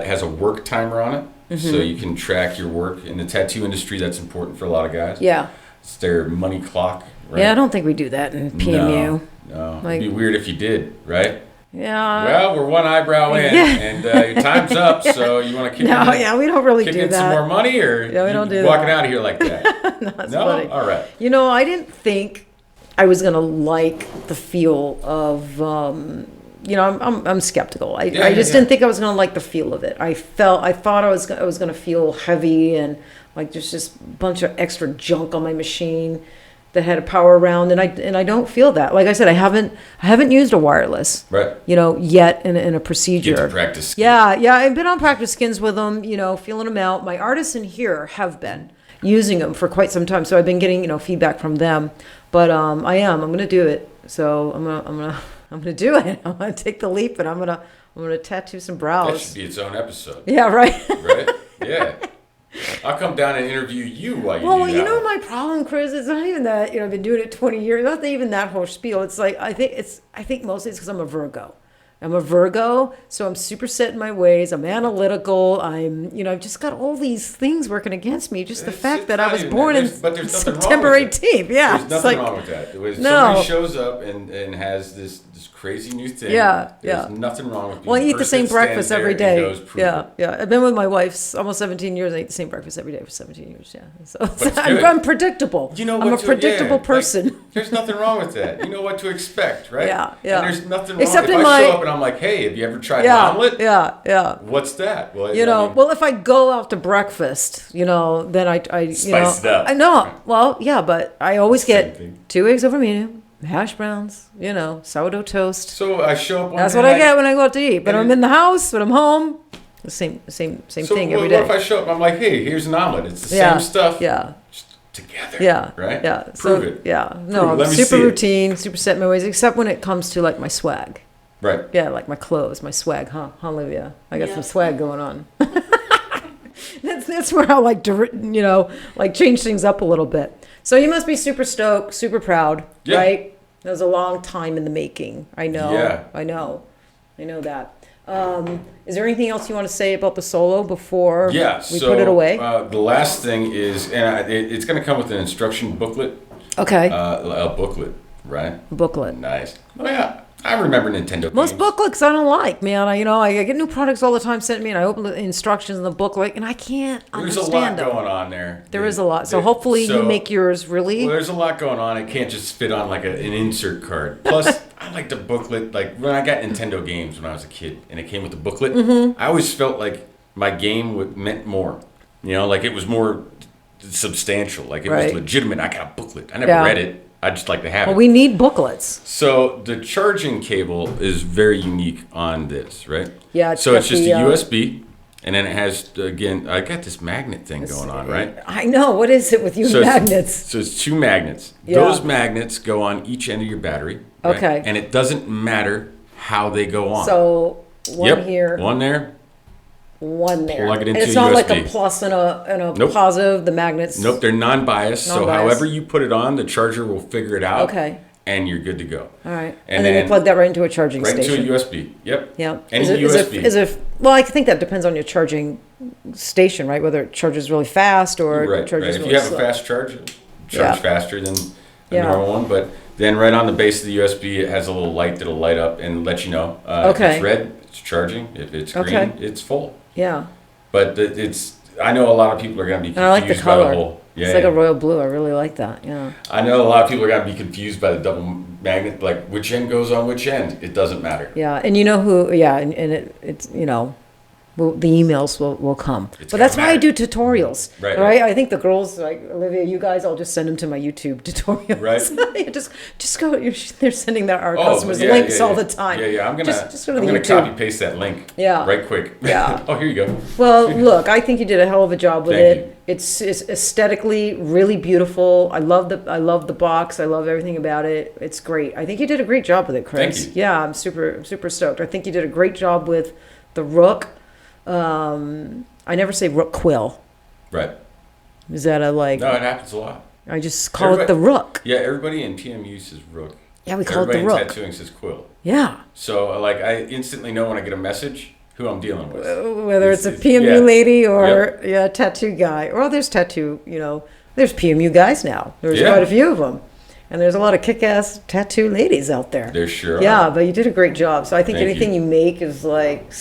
It has a work timer on it, so you can track your work. In the tattoo industry, that's important for a lot of guys. Yeah. It's their money clock. Right? Yeah, I don't think we do that in PMU. No. It'd be weird if you did, right? Yeah. Well, we're one eyebrow in, and your time's up, so you want to kick in, we don't really do that. Some more money, or we don't do walking that. out of here like that? No? Funny. All right. You know, I didn't think I was going to like the feel of I'm skeptical. I just didn't think I was gonna like the feel of it. I thought I was gonna feel heavy and like there's just a bunch of extra junk on my machine that had a power around, and I don't feel that. Like I said, I haven't used a wireless, Right. Yet in a procedure. Get to practice skins. Yeah, I've been on practice skins with them, feeling them out. My artists in here have been using them for quite some time, so I've been getting feedback from them. But I'm gonna do it. So I'm gonna do it. I'm gonna take the leap, and I'm gonna tattoo some brows. That should be its own episode. Yeah, right. Right? Yeah. I'll come down and interview you while you do Well, that. my problem, Chris, it's not even that, I've been doing it 20 years. Not even that whole spiel. It's like, I think mostly it's because I'm a Virgo. I'm a Virgo, so I'm super set in my ways. I'm analytical. I've just got all these things working against me. Just the fact that I was born in September 18th. Yeah. There's nothing wrong with that. When somebody shows up and has this crazy new thing, there's nothing wrong with being Well, I eat the same breakfast every day. Yeah. I've been with my wife almost 17 years. I eat the same breakfast every day for 17 years. Yeah. So But I'm predictable. I'm a predictable person. There's nothing wrong with that. You know what to expect, right? Yeah. And there's nothing wrong. Except if in I show up and I'm like, hey, have you ever tried an omelet? Yeah. What's that? Well, well, if I go out to breakfast, then I spice it up. I know. Well, yeah, but I always get thing. 2 eggs over medium, hash browns, sourdough toast. So I show up. That's what I get when I go out to eat. But I'm in the house, when I'm home, the same thing every day. What if I show up? I'm like, hey, here's an omelet. It's the same stuff. Yeah. Just together. Yeah. Right. Yeah. Prove So it. yeah. No, Prove it. Let I'm me super see it. routine, super set in my ways, except when it comes to like my swag. Right. Yeah, like my clothes, my swag, huh, Olivia? I got some swag going on. That's where I like to, change things up a little bit. So you must be super stoked, super proud, right? That was a long time in the making. I know. Yeah. I know that. Is there anything else you want to say about the solo before we put it away? The last thing is, and it's going to come with an instruction booklet. Okay. A booklet, right? Booklet. Nice. Oh yeah. I remember Nintendo Most games. booklets I don't like, man. I get new products all the time sent to me, and I open the instructions in the booklet, and I can't There's understand a lot them. going on there. There is a lot. So hopefully you make yours really. Well, there's a lot going on. It can't just fit on like an insert card. Plus, I like the booklet. Like when I got Nintendo games when I was a kid, and it came with the booklet, I always felt like my game meant more. Like it was more substantial. Like it was legitimate. I got a booklet. I never read it. I just like to have it. We need booklets. So the charging cable is very unique on this, right? Yeah. So it's just a USB, and then it has, again, I got this magnet thing going on, right? I know. What is it with you magnets? So it's 2 magnets. Yeah. Those magnets go on each end of your battery. Right? Okay. And it doesn't matter how they go on. So one here. One there. One there. Plug it into and it's a not USB. like a plus and a Nope. positive, the magnets. Nope, they're non-biased. So Non-biased. however you put it on, the charger will figure it out. Okay. And you're good to go. All right. And then you plug that right into a charging right station. into a USB. Yep. Yeah. Any USB. Well, I think that depends on your charging station, right? Whether it charges really fast or it charges If really you have slow. a fast charge, charge faster than a Yeah. normal one. But then right on the base of the USB, it has a little light that'll light up and let you know. If it's red, it's charging. If it's green, it's full. Yeah. But I know a lot of people are going to be confused And I like the by color. the whole. Yeah, It's like a royal blue. I really like that. Yeah. I know a lot of people are going to be confused by the double magnet, like which end goes on which end. It doesn't matter. Yeah. And you know who? Yeah. And it's the emails will come. But that's why I do tutorials. Right. I think the girls, like Olivia, you guys, I'll just send them to my YouTube tutorials. Right. just go. They're sending our customers links all the time. Yeah. I'm gonna YouTube. copy paste that link. Yeah. Right quick. Yeah. Oh, here you go. Well, look, I think you did a hell of a job with Thank it. you. It's aesthetically really beautiful. I love the box. I love everything about it. It's great. I think you did a great job with it, Chris. Thank you. Yeah, I'm super stoked. I think you did a great job with the Rook. I never say Rook quill. Right. Is that No, it happens a lot. I just call it the Rook. Yeah, everybody in PMU says Rook. Yeah, we call it the Everybody Rook. in tattooing says quill. Yeah. So, I instantly know when I get a message who I'm dealing with. Whether it's a PMU lady or a tattoo guy. Or there's tattoo, there's PMU guys now. There's quite a few of them. And there's a lot of kick-ass tattoo ladies out there. There sure are. Yeah, but you did a great job. So I think anything you make is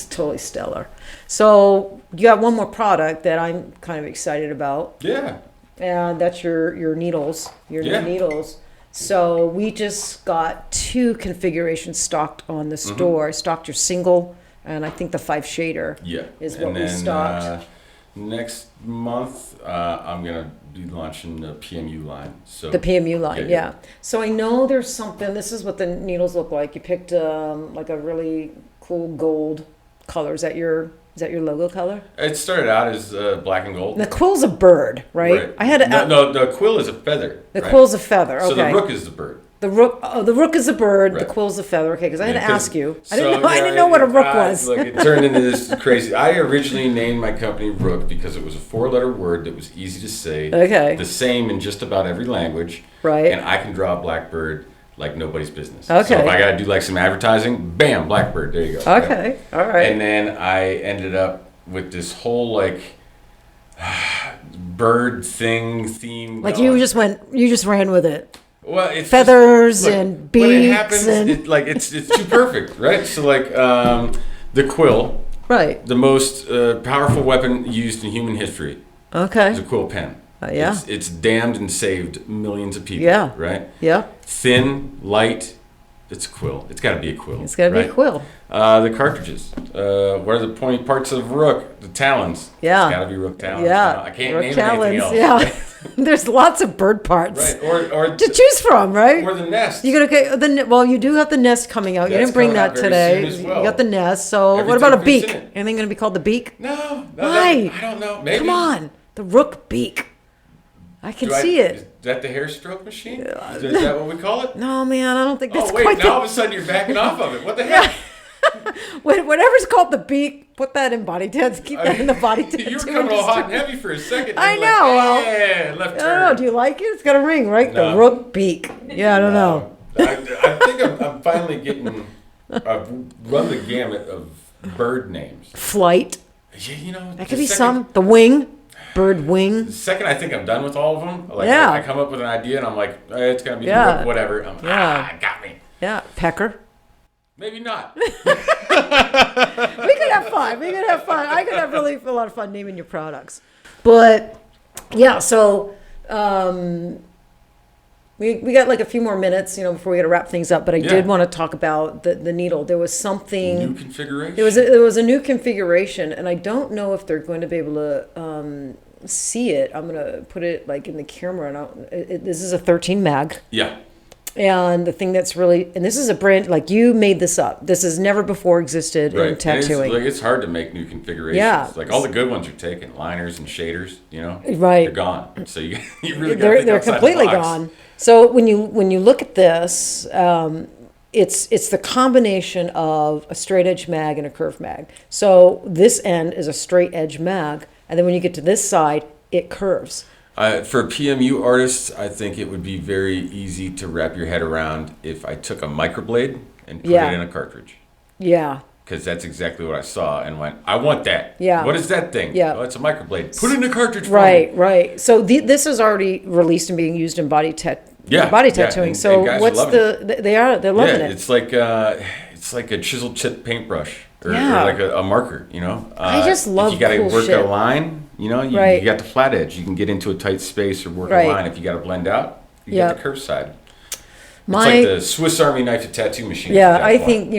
totally stellar. So you got one more product that I'm kind of excited about. Yeah. And that's your needles. Your new needles. So we just got 2 configurations stocked on the store. I stocked your single, and I think the 5 shader is what we stocked. Next month, I'm gonna be launching the PMU line. So The PMU line, yeah. So I know there's something. This is what the needles look like. You picked like a really cool gold color. Is that your logo color? It started out as black and gold. The quill's a bird, right? I had to. No, the quill is a feather. The quill's a feather. Okay. So the rook is the bird. The rook is a bird. Right. The quill's a feather. Okay, because I had to ask you. I didn't know what a rook was. Look, it turned into this crazy. I originally named my company Rook because it was a 4-letter word that was easy to say. Okay. The same in just about every language. Right. And I can draw a blackbird like nobody's business. Okay. So if I got to do like some advertising, bam, blackbird. There you go. Okay. All right. And then I ended up with this whole like bird theme. Like you just ran with it. Well, it's feathers and beaks. When it happens, it's too perfect, right? So like the quill, right? The most powerful weapon used in human history. Okay. Is a quill pen. Yeah. It's damned and saved millions of people. Yeah. Right. Yeah. Thin, light. It's a quill. It's got to be a quill. It's got to be a quill. The cartridges. What are the pointy parts of rook? The talons. Yeah. It's got to be rook talons. Yeah. I can't rook name talons. anything else. Yeah. There's lots of bird parts. Right. Or to choose from, right? Or the nest. You you do have the nest coming out. You didn't bring that today. Well. You got the nest. So what about a beak? Anything going to be called the beak? No. Why? I don't know. Maybe. Come on. The rook beak. I can see it. Is that the hair stroke machine? Is that what we call it? No, man, I don't think that's quite now all of a sudden you're backing off of it. What the heck? Whatever's called the beak, put that in body tattoo. Keep that in the body tattoo. You were coming all hot and heavy for a second. I know. Like, left turn. I don't know. Do you like it? It's got a ring, right? No. The rook beak. Yeah, I don't know. I think I'm finally getting. I've run the gamut of bird names. Flight. Yeah, that could be some. The wing. Bird wing. The second I think I'm done with all of them, like I come up with an idea and I'm like, it's gonna be whatever. I'm like, got me. Yeah, pecker. Maybe not. We could have fun. I could have really a lot of fun naming your products. But yeah, so we got like a few more minutes, before we got to wrap things up. But I did want to talk about the needle. There was something. New configuration. There was a new configuration, and I don't know if they're going to be able to see it. I'm going to put it like in the camera. And this is a 13 mag. Yeah. And the thing that's and this is a brand, like you made this up. This has never before existed in tattooing. It's hard to make new configurations. Yeah. Like all the good ones are taken, liners and shaders, Right. They're gone. So you really got to think they're outside completely the box. gone. So when you look at this, it's the combination of a straight edge mag and a curved mag. So this end is a straight edge mag, and then when you get to this side, it curves. For PMU artists, I think it would be very easy to wrap your head around if I took a microblade and put it in a cartridge. Yeah. Because that's exactly what I saw and went, I want that. Yeah. What is that thing? Yeah. Oh, it's a microblade. Put it in a cartridge for me. Right. So this is already released and being used in body tattooing. And so what's they're loving it. It's like a chisel tip paintbrush or like a marker, I just love if you got to cool work shit. a line, you got the flat edge. You can get into a tight space or work a line. If you got to blend out, you got the curved side. It's like the Swiss Army knife of tattoo machine. Yeah, I think,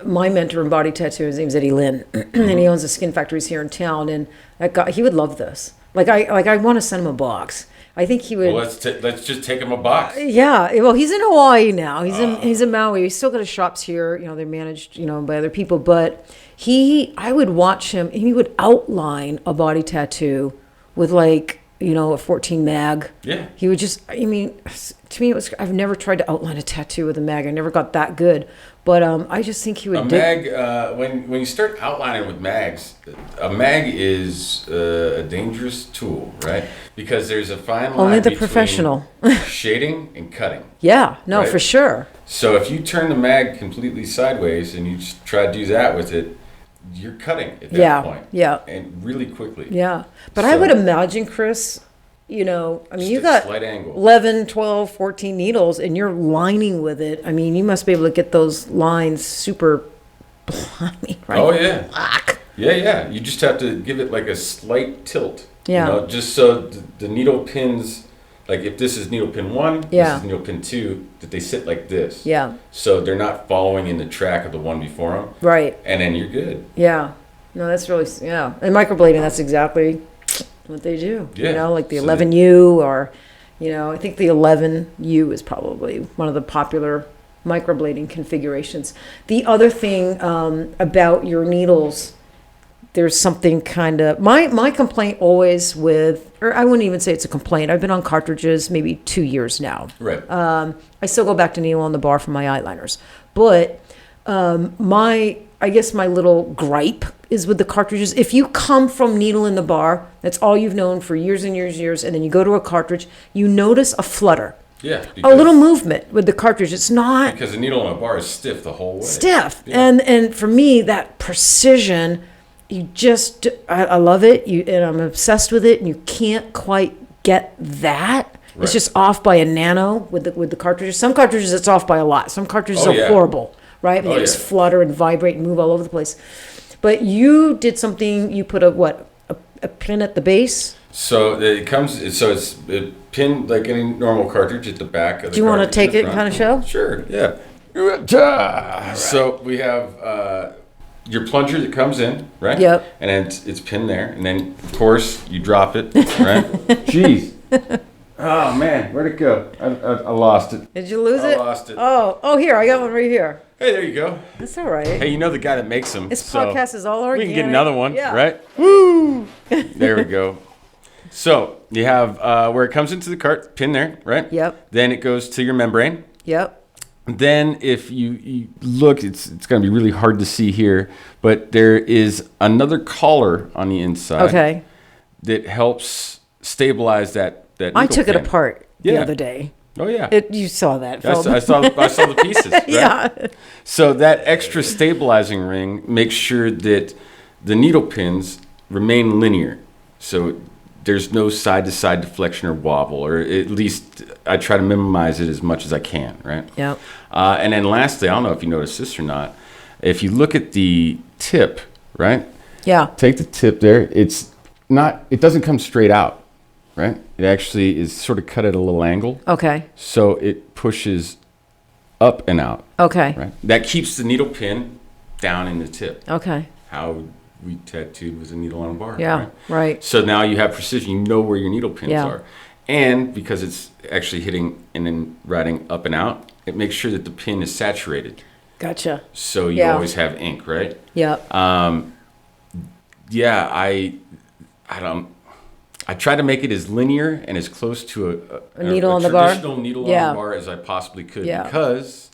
my mentor in body tattoo, his name's Eddie Lynn, and he owns the skin factories here in town, and that guy, he would love this. I want to send him a box. I think he would. Well, let's just take him a box. Yeah, well, he's in Hawaii now. He's in Maui. He's still got his shops here. They're managed, by other people. But I would watch him. He would outline a body tattoo with a 14 mag. Yeah. He would just. To me, I've never tried to outline a tattoo with a mag. I never got that good. But I just think he would. Mag. When you start outlining with mags, a mag is a dangerous tool, right? Because there's a fine line only the between professional shading and cutting. Yeah. No, for sure. So if you turn the mag completely sideways and you just try to do that with it, you're cutting at that point. Yeah. And really quickly. Yeah. But I would imagine, Chris. You got 11, 12, 14 needles and you're lining with it. You must be able to get those lines super right? Oh, yeah. Black. Yeah. You just have to give it like a slight tilt. Yeah. Just so the needle pins like if this is needle pin 1, Yeah. this is needle pin 2, that they sit like this. Yeah. So they're not following in the track of the one before them. Right. And then you're good. Yeah. No, that's really, yeah. And microblading, that's exactly what they do. Yeah. You know, like the So 11U or, you know, I think the 11U is probably one of the popular microblading configurations. The other thing about your needles, there's something kind of, my complaint always with, or I wouldn't even say it's a complaint. I've been on cartridges maybe 2 years now. Right. I still go back to needle on the bar for my eyeliners. But I guess my little gripe is with the cartridges. If you come from needle in the bar, that's all you've known for years and years, and then you go to a cartridge, you notice a flutter. Yeah. A little movement with the cartridge. It's not Because the needle on a bar is stiff the whole way. stiff. Yeah. And for me, that precision, I love it. And I'm obsessed with it, and you can't quite get that. Right. It's just off by a nano with the cartridges. Some cartridges it's off by a lot. Some cartridges Oh, are yeah. horrible, right? And Oh, they just yeah. flutter and vibrate and move all over the place. But you did something. You put a pin at the base. So it comes. So it's pinned like any normal cartridge at the back of the. Do you want to cartridge take in the it and kind front. of show? Sure. Yeah. So we have your plunger that comes in, right? Yep. And then it's pinned there, and then of course you drop it, right? Jeez. Oh man, where'd it go? I lost it. Did you lose I it? lost it. Oh, here, I got one right here. Hey, there you go. That's all right. Hey, you know the guy that makes them. This so podcast is all we organic. can get another one, Yeah. right? Woo! There we go. So you have where it comes into the cart, pin there, right? Yep. Then it goes to your membrane. Yep. Then if you look, it's going to be really hard to see here, but there is another collar on the inside. Okay. That helps stabilize that I needle took it pin. apart the Yeah. other day. Oh yeah. You saw that. I Phil. saw the pieces. Right? Yeah. So that extra stabilizing ring makes sure that the needle pins remain linear. So there's no side-to-side deflection or wobble, or at least I try to minimize it as much as I can, right? Yep. And then lastly, I don't know if you noticed this or not, if you look at the tip, right? Yeah. Take the tip there. It doesn't come straight out, right? It actually is sort of cut at a little angle. Okay. So it pushes up and out. Okay. Right. That keeps the needle pin down in the tip. Okay. How we tattooed with a needle on a bar. Yeah. Right. So now you have precision. You know where your needle pins Yeah. are. And because it's actually hitting and then riding up and out, it makes sure that the pin is saturated. Gotcha. So you Yeah. always have ink, right? Yep. Yeah, I try to make it as linear and as close to A needle on the bar? traditional needle Yeah. on the bar as I possibly could. Yeah. Because,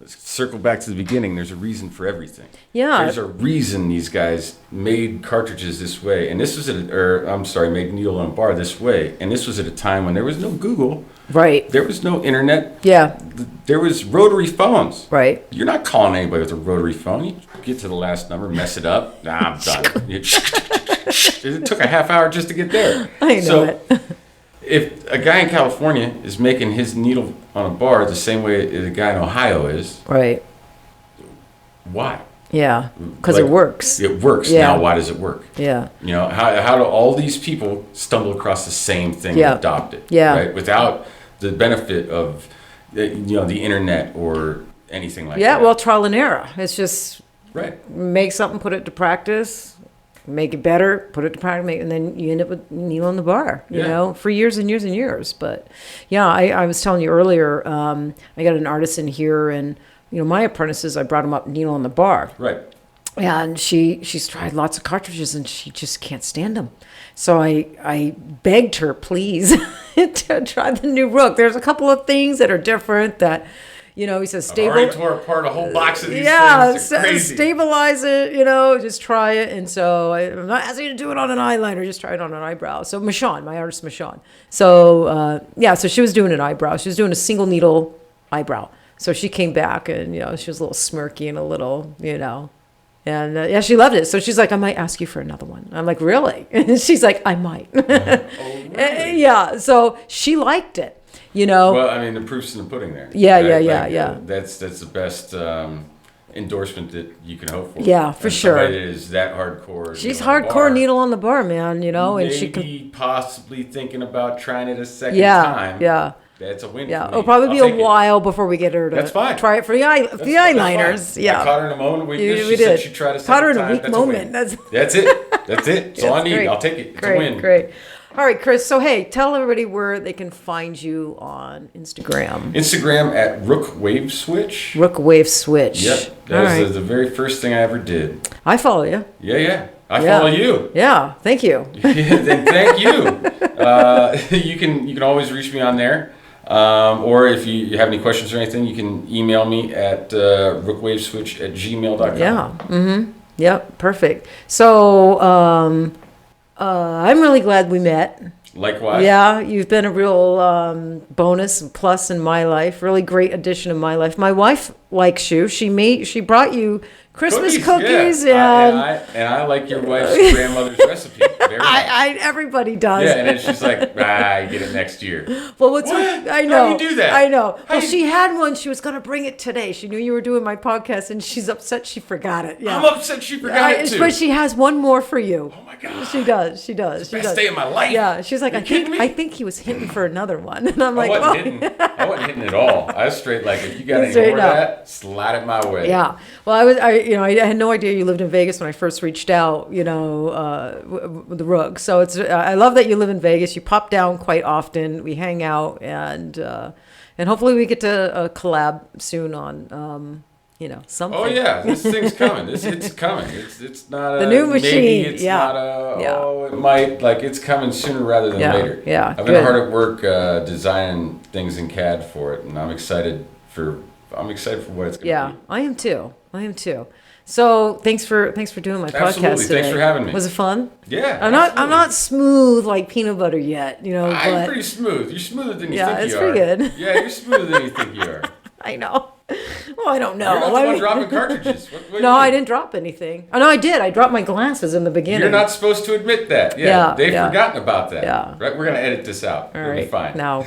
let's circle back to the beginning, there's a reason for everything. Yeah. There's a reason these guys made cartridges this way. And this was made needle on a bar this way. And this was at a time when there was no Google. Right. There was no internet. Yeah. There was rotary phones. Right. You're not calling anybody with a rotary phone. You get to the last number, mess it up. Nah, I'm done. It took a half hour just to get there. I know it. If a guy in California is making his needle on a bar the same way the guy in Ohio is, Right. why? Yeah. Because Like, it works. It works. Yeah. Now, why does it work? Yeah. You know, how do all these people stumble across the same thing Yeah. and adopt it? Yeah. Right? Without the benefit of, the internet or anything like that. Yeah. Well, trial and error. It's just Right. make something, put it to practice, make it better, put it to practice, and then you end up with needle on the bar, you Yeah. know, for years and years and years. But yeah, I was telling you earlier, I got an artist in here, and my apprentices, I brought them up needle on the bar. Right. And she's tried lots of cartridges and she just can't stand them. So I begged her, please, to try the new Rook. There's a couple of things that are different that, he says I've already tore apart a whole box of these yeah, things. They're crazy. stabilize it, just try it. And so I'm not asking you to do it on an eyeliner, just try it on an eyebrow. So Michonne, my artist Michonne. So so she was doing an eyebrow. She was doing a single needle eyebrow. So she came back and, she was a little smirky and a little, and she loved it. So she's like, I might ask you for another one. I'm like, really? And she's like, I might. Oh, really? Yeah. So she liked it, Well, I mean, the proof's in the pudding there. Yeah, right? yeah. That's the best. endorsement that you can hope for. Yeah, for and sure. Somebody that is that hardcore. She's needle on the hardcore bar, needle on the bar, man, you know, and maybe she can. possibly thinking about trying it a second Yeah, time. yeah. That's a win Yeah, for me. it'll probably be I'll a take it. while before we get her to That's fine. try it for the That's eyeliners. fine. Yeah, I caught her in a moment. we She did. said she tried a Caught her in second a weak time. moment. That's it. That's it. That's all I need. great. I'll take it. It's great, a win. Great. All right, Chris. So hey, tell everybody where they can find you on Instagram. Instagram at Rook Wave Switch. Rook Wave Switch. Yep. That All was right. the very first thing I ever did. I follow you. Yeah. I Yeah. follow you. Yeah. Thank you. Then thank you. You can always reach me on there. Or if you have any questions or anything, you can email me at rookwaveswitch@gmail.com. Yeah. Mm-hmm. Yep. Perfect. So I'm really glad we met. Likewise. Yeah, you've been a real bonus and plus in my life. Really great addition in my life. My wife likes you. She brought you Christmas cookies yeah. and I like your wife's grandmother's recipe. Very much. Everybody does. Yeah, and then she's like, I get it next year. Well, What? I How know. do you do that? I know. How Well, you- she had one. She was going to bring it today. She knew you were doing my podcast, and she's upset she forgot it. Yeah. I'm upset she forgot it too. But she has one more for you. Oh my God. She does. She does. She Best does. day of my life. Yeah. She's like, You kidding me? I think he was hitting for another one, and I'm I like, wasn't oh. hitting. I wasn't hitting at all. I was straight like, if you got any Straight more of up. that, slide it my way. Yeah. Well, I had no idea you lived in Vegas when I first reached out, with the Rook. So I love that you live in Vegas. You pop down quite often. We hang out, and hopefully we get to collab soon on, something. Oh yeah, this thing's coming. It's coming. It's not The a new maybe, machine, It's yeah. not a Yeah. it might. Like it's coming sooner rather than Yeah, later. yeah, I've been good. hard at work designing things in CAD for it, and I'm excited for what it's gonna Yeah, be. I am too. So thanks for doing my podcast Absolutely. today. Thanks for having me. Was it fun? Yeah. I'm not smooth like peanut butter yet, I'm but pretty smooth. You're smoother than you Yeah, think it's you are. pretty good. Yeah, you're smoother than you think you are. I know. Well, I don't know. You're not the I one mean- dropping cartridges. What do you No, mean? I didn't drop anything. Oh, no, I did. I dropped my glasses in the beginning. You're not supposed to admit that. Yeah, Yeah, they've yeah. forgotten about that. Yeah. Right, we're gonna edit this out. All It'll be right. fine. No.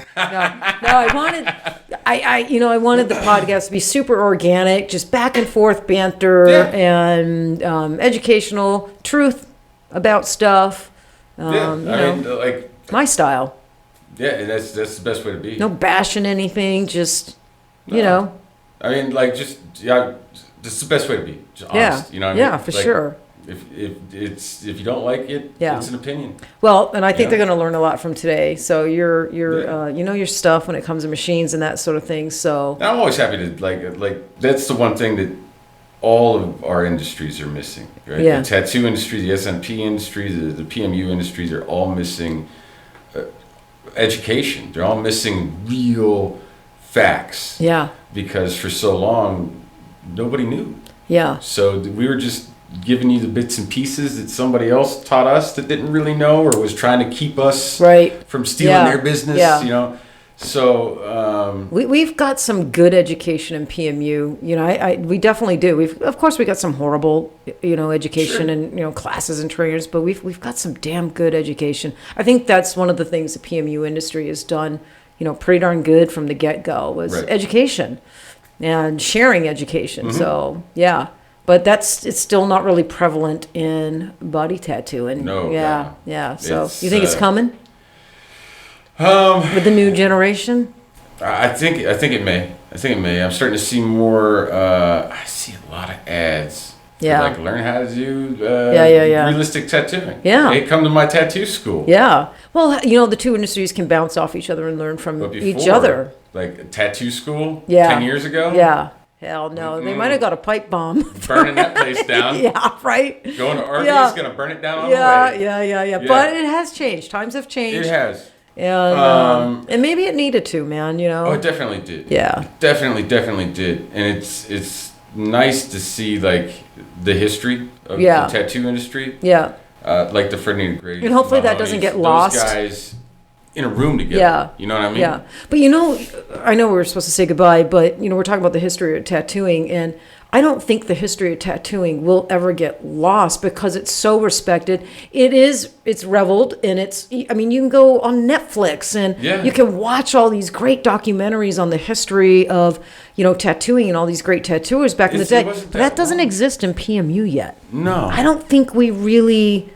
I wanted the podcast to be super organic, just back and forth banter Yeah. and educational truth about stuff. Yeah, My style. yeah, that's the best way to be. No bashing anything. Just No. I mean, this is the best way to be. Just Yeah. honest. You know what I Yeah, mean? for Like, sure. If you don't like it, Yeah. it's an opinion. Well, and I think Yeah. they're going to learn a lot from today. So you're Yeah. you know your stuff when it comes to machines and that sort of thing. So And I'm always happy to like that's the one thing that all of our industries are missing, right? Yeah. The tattoo industry, the SNP industry, the PMU industries are all missing education. They're all missing real facts. yeah, Because for so long nobody knew. yeah, So we were just giving you the bits and pieces that somebody else taught us that didn't really know or was trying to keep us right. from stealing Yeah. their business, Yeah. So, We've got some good education in PMU. We definitely do. Of course we got some horrible, education Sure. and classes and trainers, but we've got some damn good education. I think that's one of the things the PMU industry has done, pretty darn good from the get-go was Right. education and sharing education. Mm-hmm. So yeah, but it's still not really prevalent in body tattooing. No, Yeah, no. yeah. So It's, you think it's coming um, with the new generation? I think it may. I'm starting to see more. I see a lot of ads. Yeah. To, like learn how to do Yeah. realistic tattooing. Yeah. Hey, come to my tattoo school. Yeah. Well, the two industries can bounce off each other and learn from But each before, other. like a tattoo school, Yeah. 10 years ago. Yeah. Hell no. They might have got a pipe bomb. Burning that place down. Yeah, right? Going to Arby's, Yeah. gonna burn it down on Yeah, the way. yeah. Yeah. But it has changed. Times have It changed. has. And maybe it needed to, man, Oh, it definitely did. Yeah. Definitely did. And it's nice to see like the history of Yeah. the tattoo industry. Yeah. Like the Freddie Gray. And hopefully that doesn't get lost. Those guys in a room together. Yeah. You know what I mean? Yeah. But I know we're supposed to say goodbye, but we're talking about the history of tattooing, and I don't think the history of tattooing will ever get lost because it's so respected. It's reveled, and you can go on Netflix and you can watch all these great documentaries on the history of, tattooing and all these great tattooers back in the day. But that doesn't exist in PMU yet. No. I don't think we really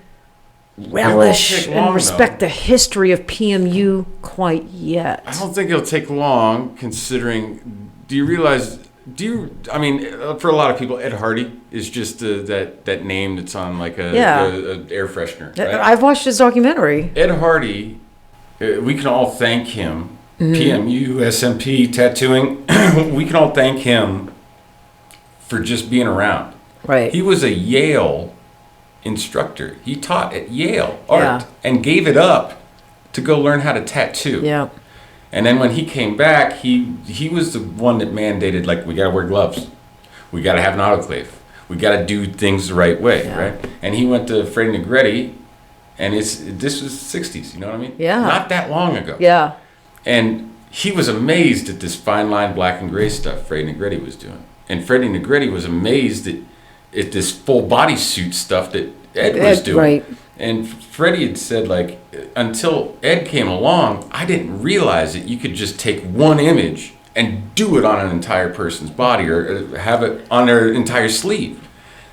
relish and respect the history of PMU quite yet. I don't think it'll take long, considering. Do you realize? For a lot of people, Ed Hardy is just that name that's on like a air freshener. Right? I've watched his documentary. Ed Hardy, we can all thank him. PMU, SMP, tattooing. We can all thank him for just being around. Right. He was a Yale instructor. He taught at Yale art and gave it up to go learn how to tattoo. Yeah. And then when he came back, he was the one that mandated, like, we got to wear gloves. We got to have an autoclave. We got to do things the right way, right? And he went to Freddie Negretti, and this was the 60s, you know what I mean? Yeah. Not that long ago. Yeah. And he was amazed at this fine line black and gray stuff Freddie Negretti was doing. And Freddie Negretti was amazed at this full bodysuit stuff that Ed was doing. Right. And Freddie had said, like, until Ed came along, I didn't realize that you could just take one image and do it on an entire person's body or have it on their entire sleeve.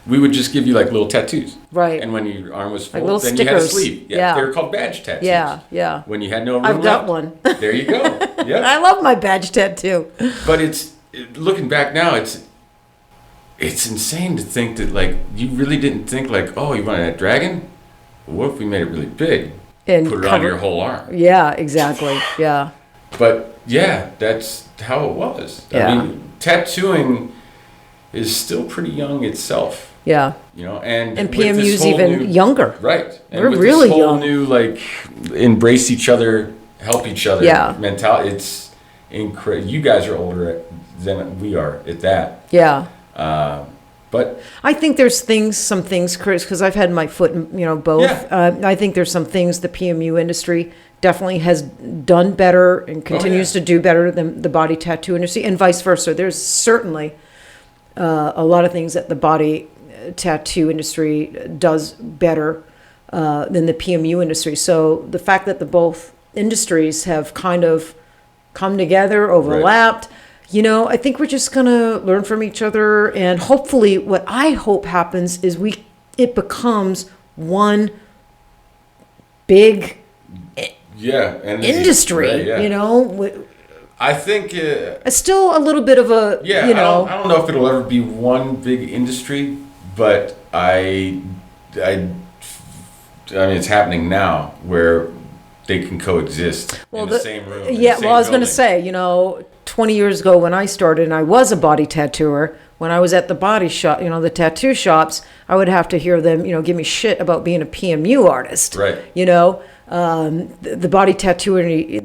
We would just give you like little tattoos. Right. And when your arm was full, like then stickers. You had a sleeve. Yeah. They were called badge tattoos. Yeah. When you had no room I've got left, one. There you go. Yeah. I love my badge tattoo. But looking back now, it's insane to think that, like, you really didn't think, like, oh, you wanted that dragon? What if we made it really big? And put it on your whole arm. Yeah, exactly. Yeah. But yeah, that's how it was. Yeah. I mean, tattooing is still pretty young itself. Yeah. And PMU's even younger. Right. And we're with really this whole young. new, like, embrace each other, help each other mentality. It's incredible. You guys are older than we are at that. Yeah. But I think there's some things, Chris, because I've had my foot in, both. Yeah. I think there's some things the PMU industry definitely has done better and continues to do better than the body tattoo industry, and vice versa. There's certainly a lot of things that the body tattoo industry does better than the PMU industry. So the fact that the both industries have kind of come together, overlapped. Right. I think we're just going to learn from each other, and hopefully what I hope happens is it becomes one big industry, I think it's still a little bit of a, I don't know if it'll ever be one big industry, but I mean, it's happening now where they can coexist in the same room. Yeah, I was going to say, 20 years ago when I started and I was a body tattooer, when I was at the body shop, the tattoo shops, I would have to hear them, give me shit about being a PMU artist. Right. The body tattooer, they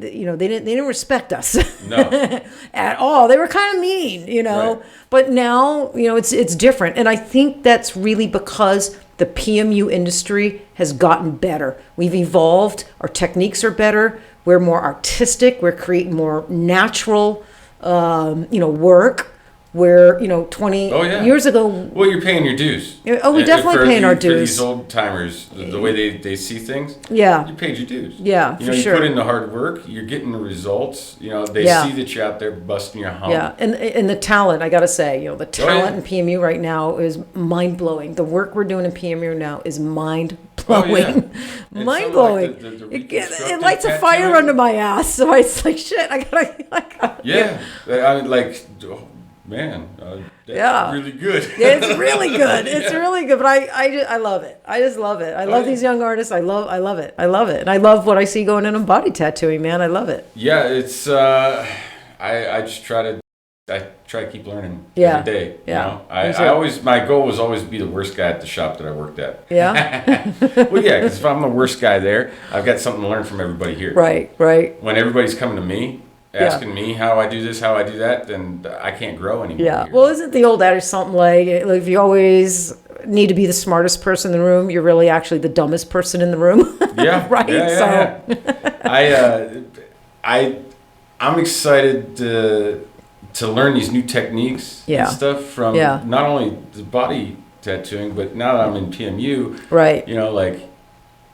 didn't respect us. No. At all. They were kind of mean, Right. But now, it's different. And I think that's really because the PMU industry has gotten better. We've evolved. Our techniques are better. We're more artistic. We're creating more natural, work. Where 20 years ago. Well, you're paying your dues. Oh, we definitely paying our dues. For these old timers, the way they see things. Yeah. You paid your dues. Yeah, for sure. You put in the hard work. You're getting the results. They see that you're out there busting your hump. Yeah, and the talent. I got to say, the talent in PMU right now is mind blowing. The work we're doing in PMU now is mind blowing. Mind blowing. It lights a fire under my ass. So it's like shit. I gotta. Yeah, I mean, like. Man, that's really good. It's really good. It's really good. But I love it. I just love it. I love these young artists. I love it. I love it. And I love what I see going in on body tattooing, man. I love it. Yeah, it's I just try to keep learning every day. Yeah. My goal was always to be the worst guy at the shop that I worked at. Yeah. Well, yeah, because if I'm the worst guy there, I've got something to learn from everybody here. Right. When everybody's coming to me, asking me how I do this, how I do that, then I can't grow anymore. Yeah. Well, isn't the old adage something like if you always need to be the smartest person in the room, you're really actually the dumbest person in the room. Yeah. Right? I'm excited to learn these new techniques and stuff from not only the body tattooing, but now that I'm in PMU, right?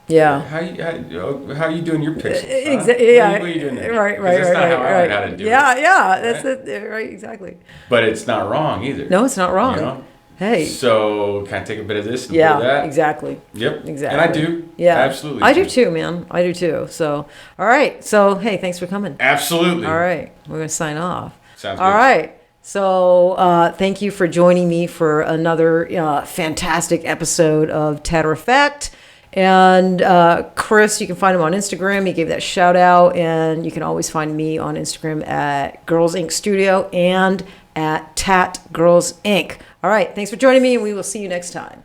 How you doing your pixels? Exactly. What are you doing there? Right. That's not how I learned how to do it. That's it. Right. Exactly. But it's not wrong either. No, it's not wrong. Hey. So can I take a bit of this and a bit of that? Exactly. Yep. Exactly. And I do. Yeah. Absolutely. I do too, man. I do too. So, all right. So, hey, thanks for coming. Absolutely. All right. We're going to sign off. Sounds good. All right. So, thank you for joining me for another fantastic episode of Tatter-a-fact. And Chris, you can find him on Instagram. He gave that shout out. And you can always find me on Instagram at Girlz Inc. Studio and at Tat Girls Inc. All right. Thanks for joining me, and we will see you next time.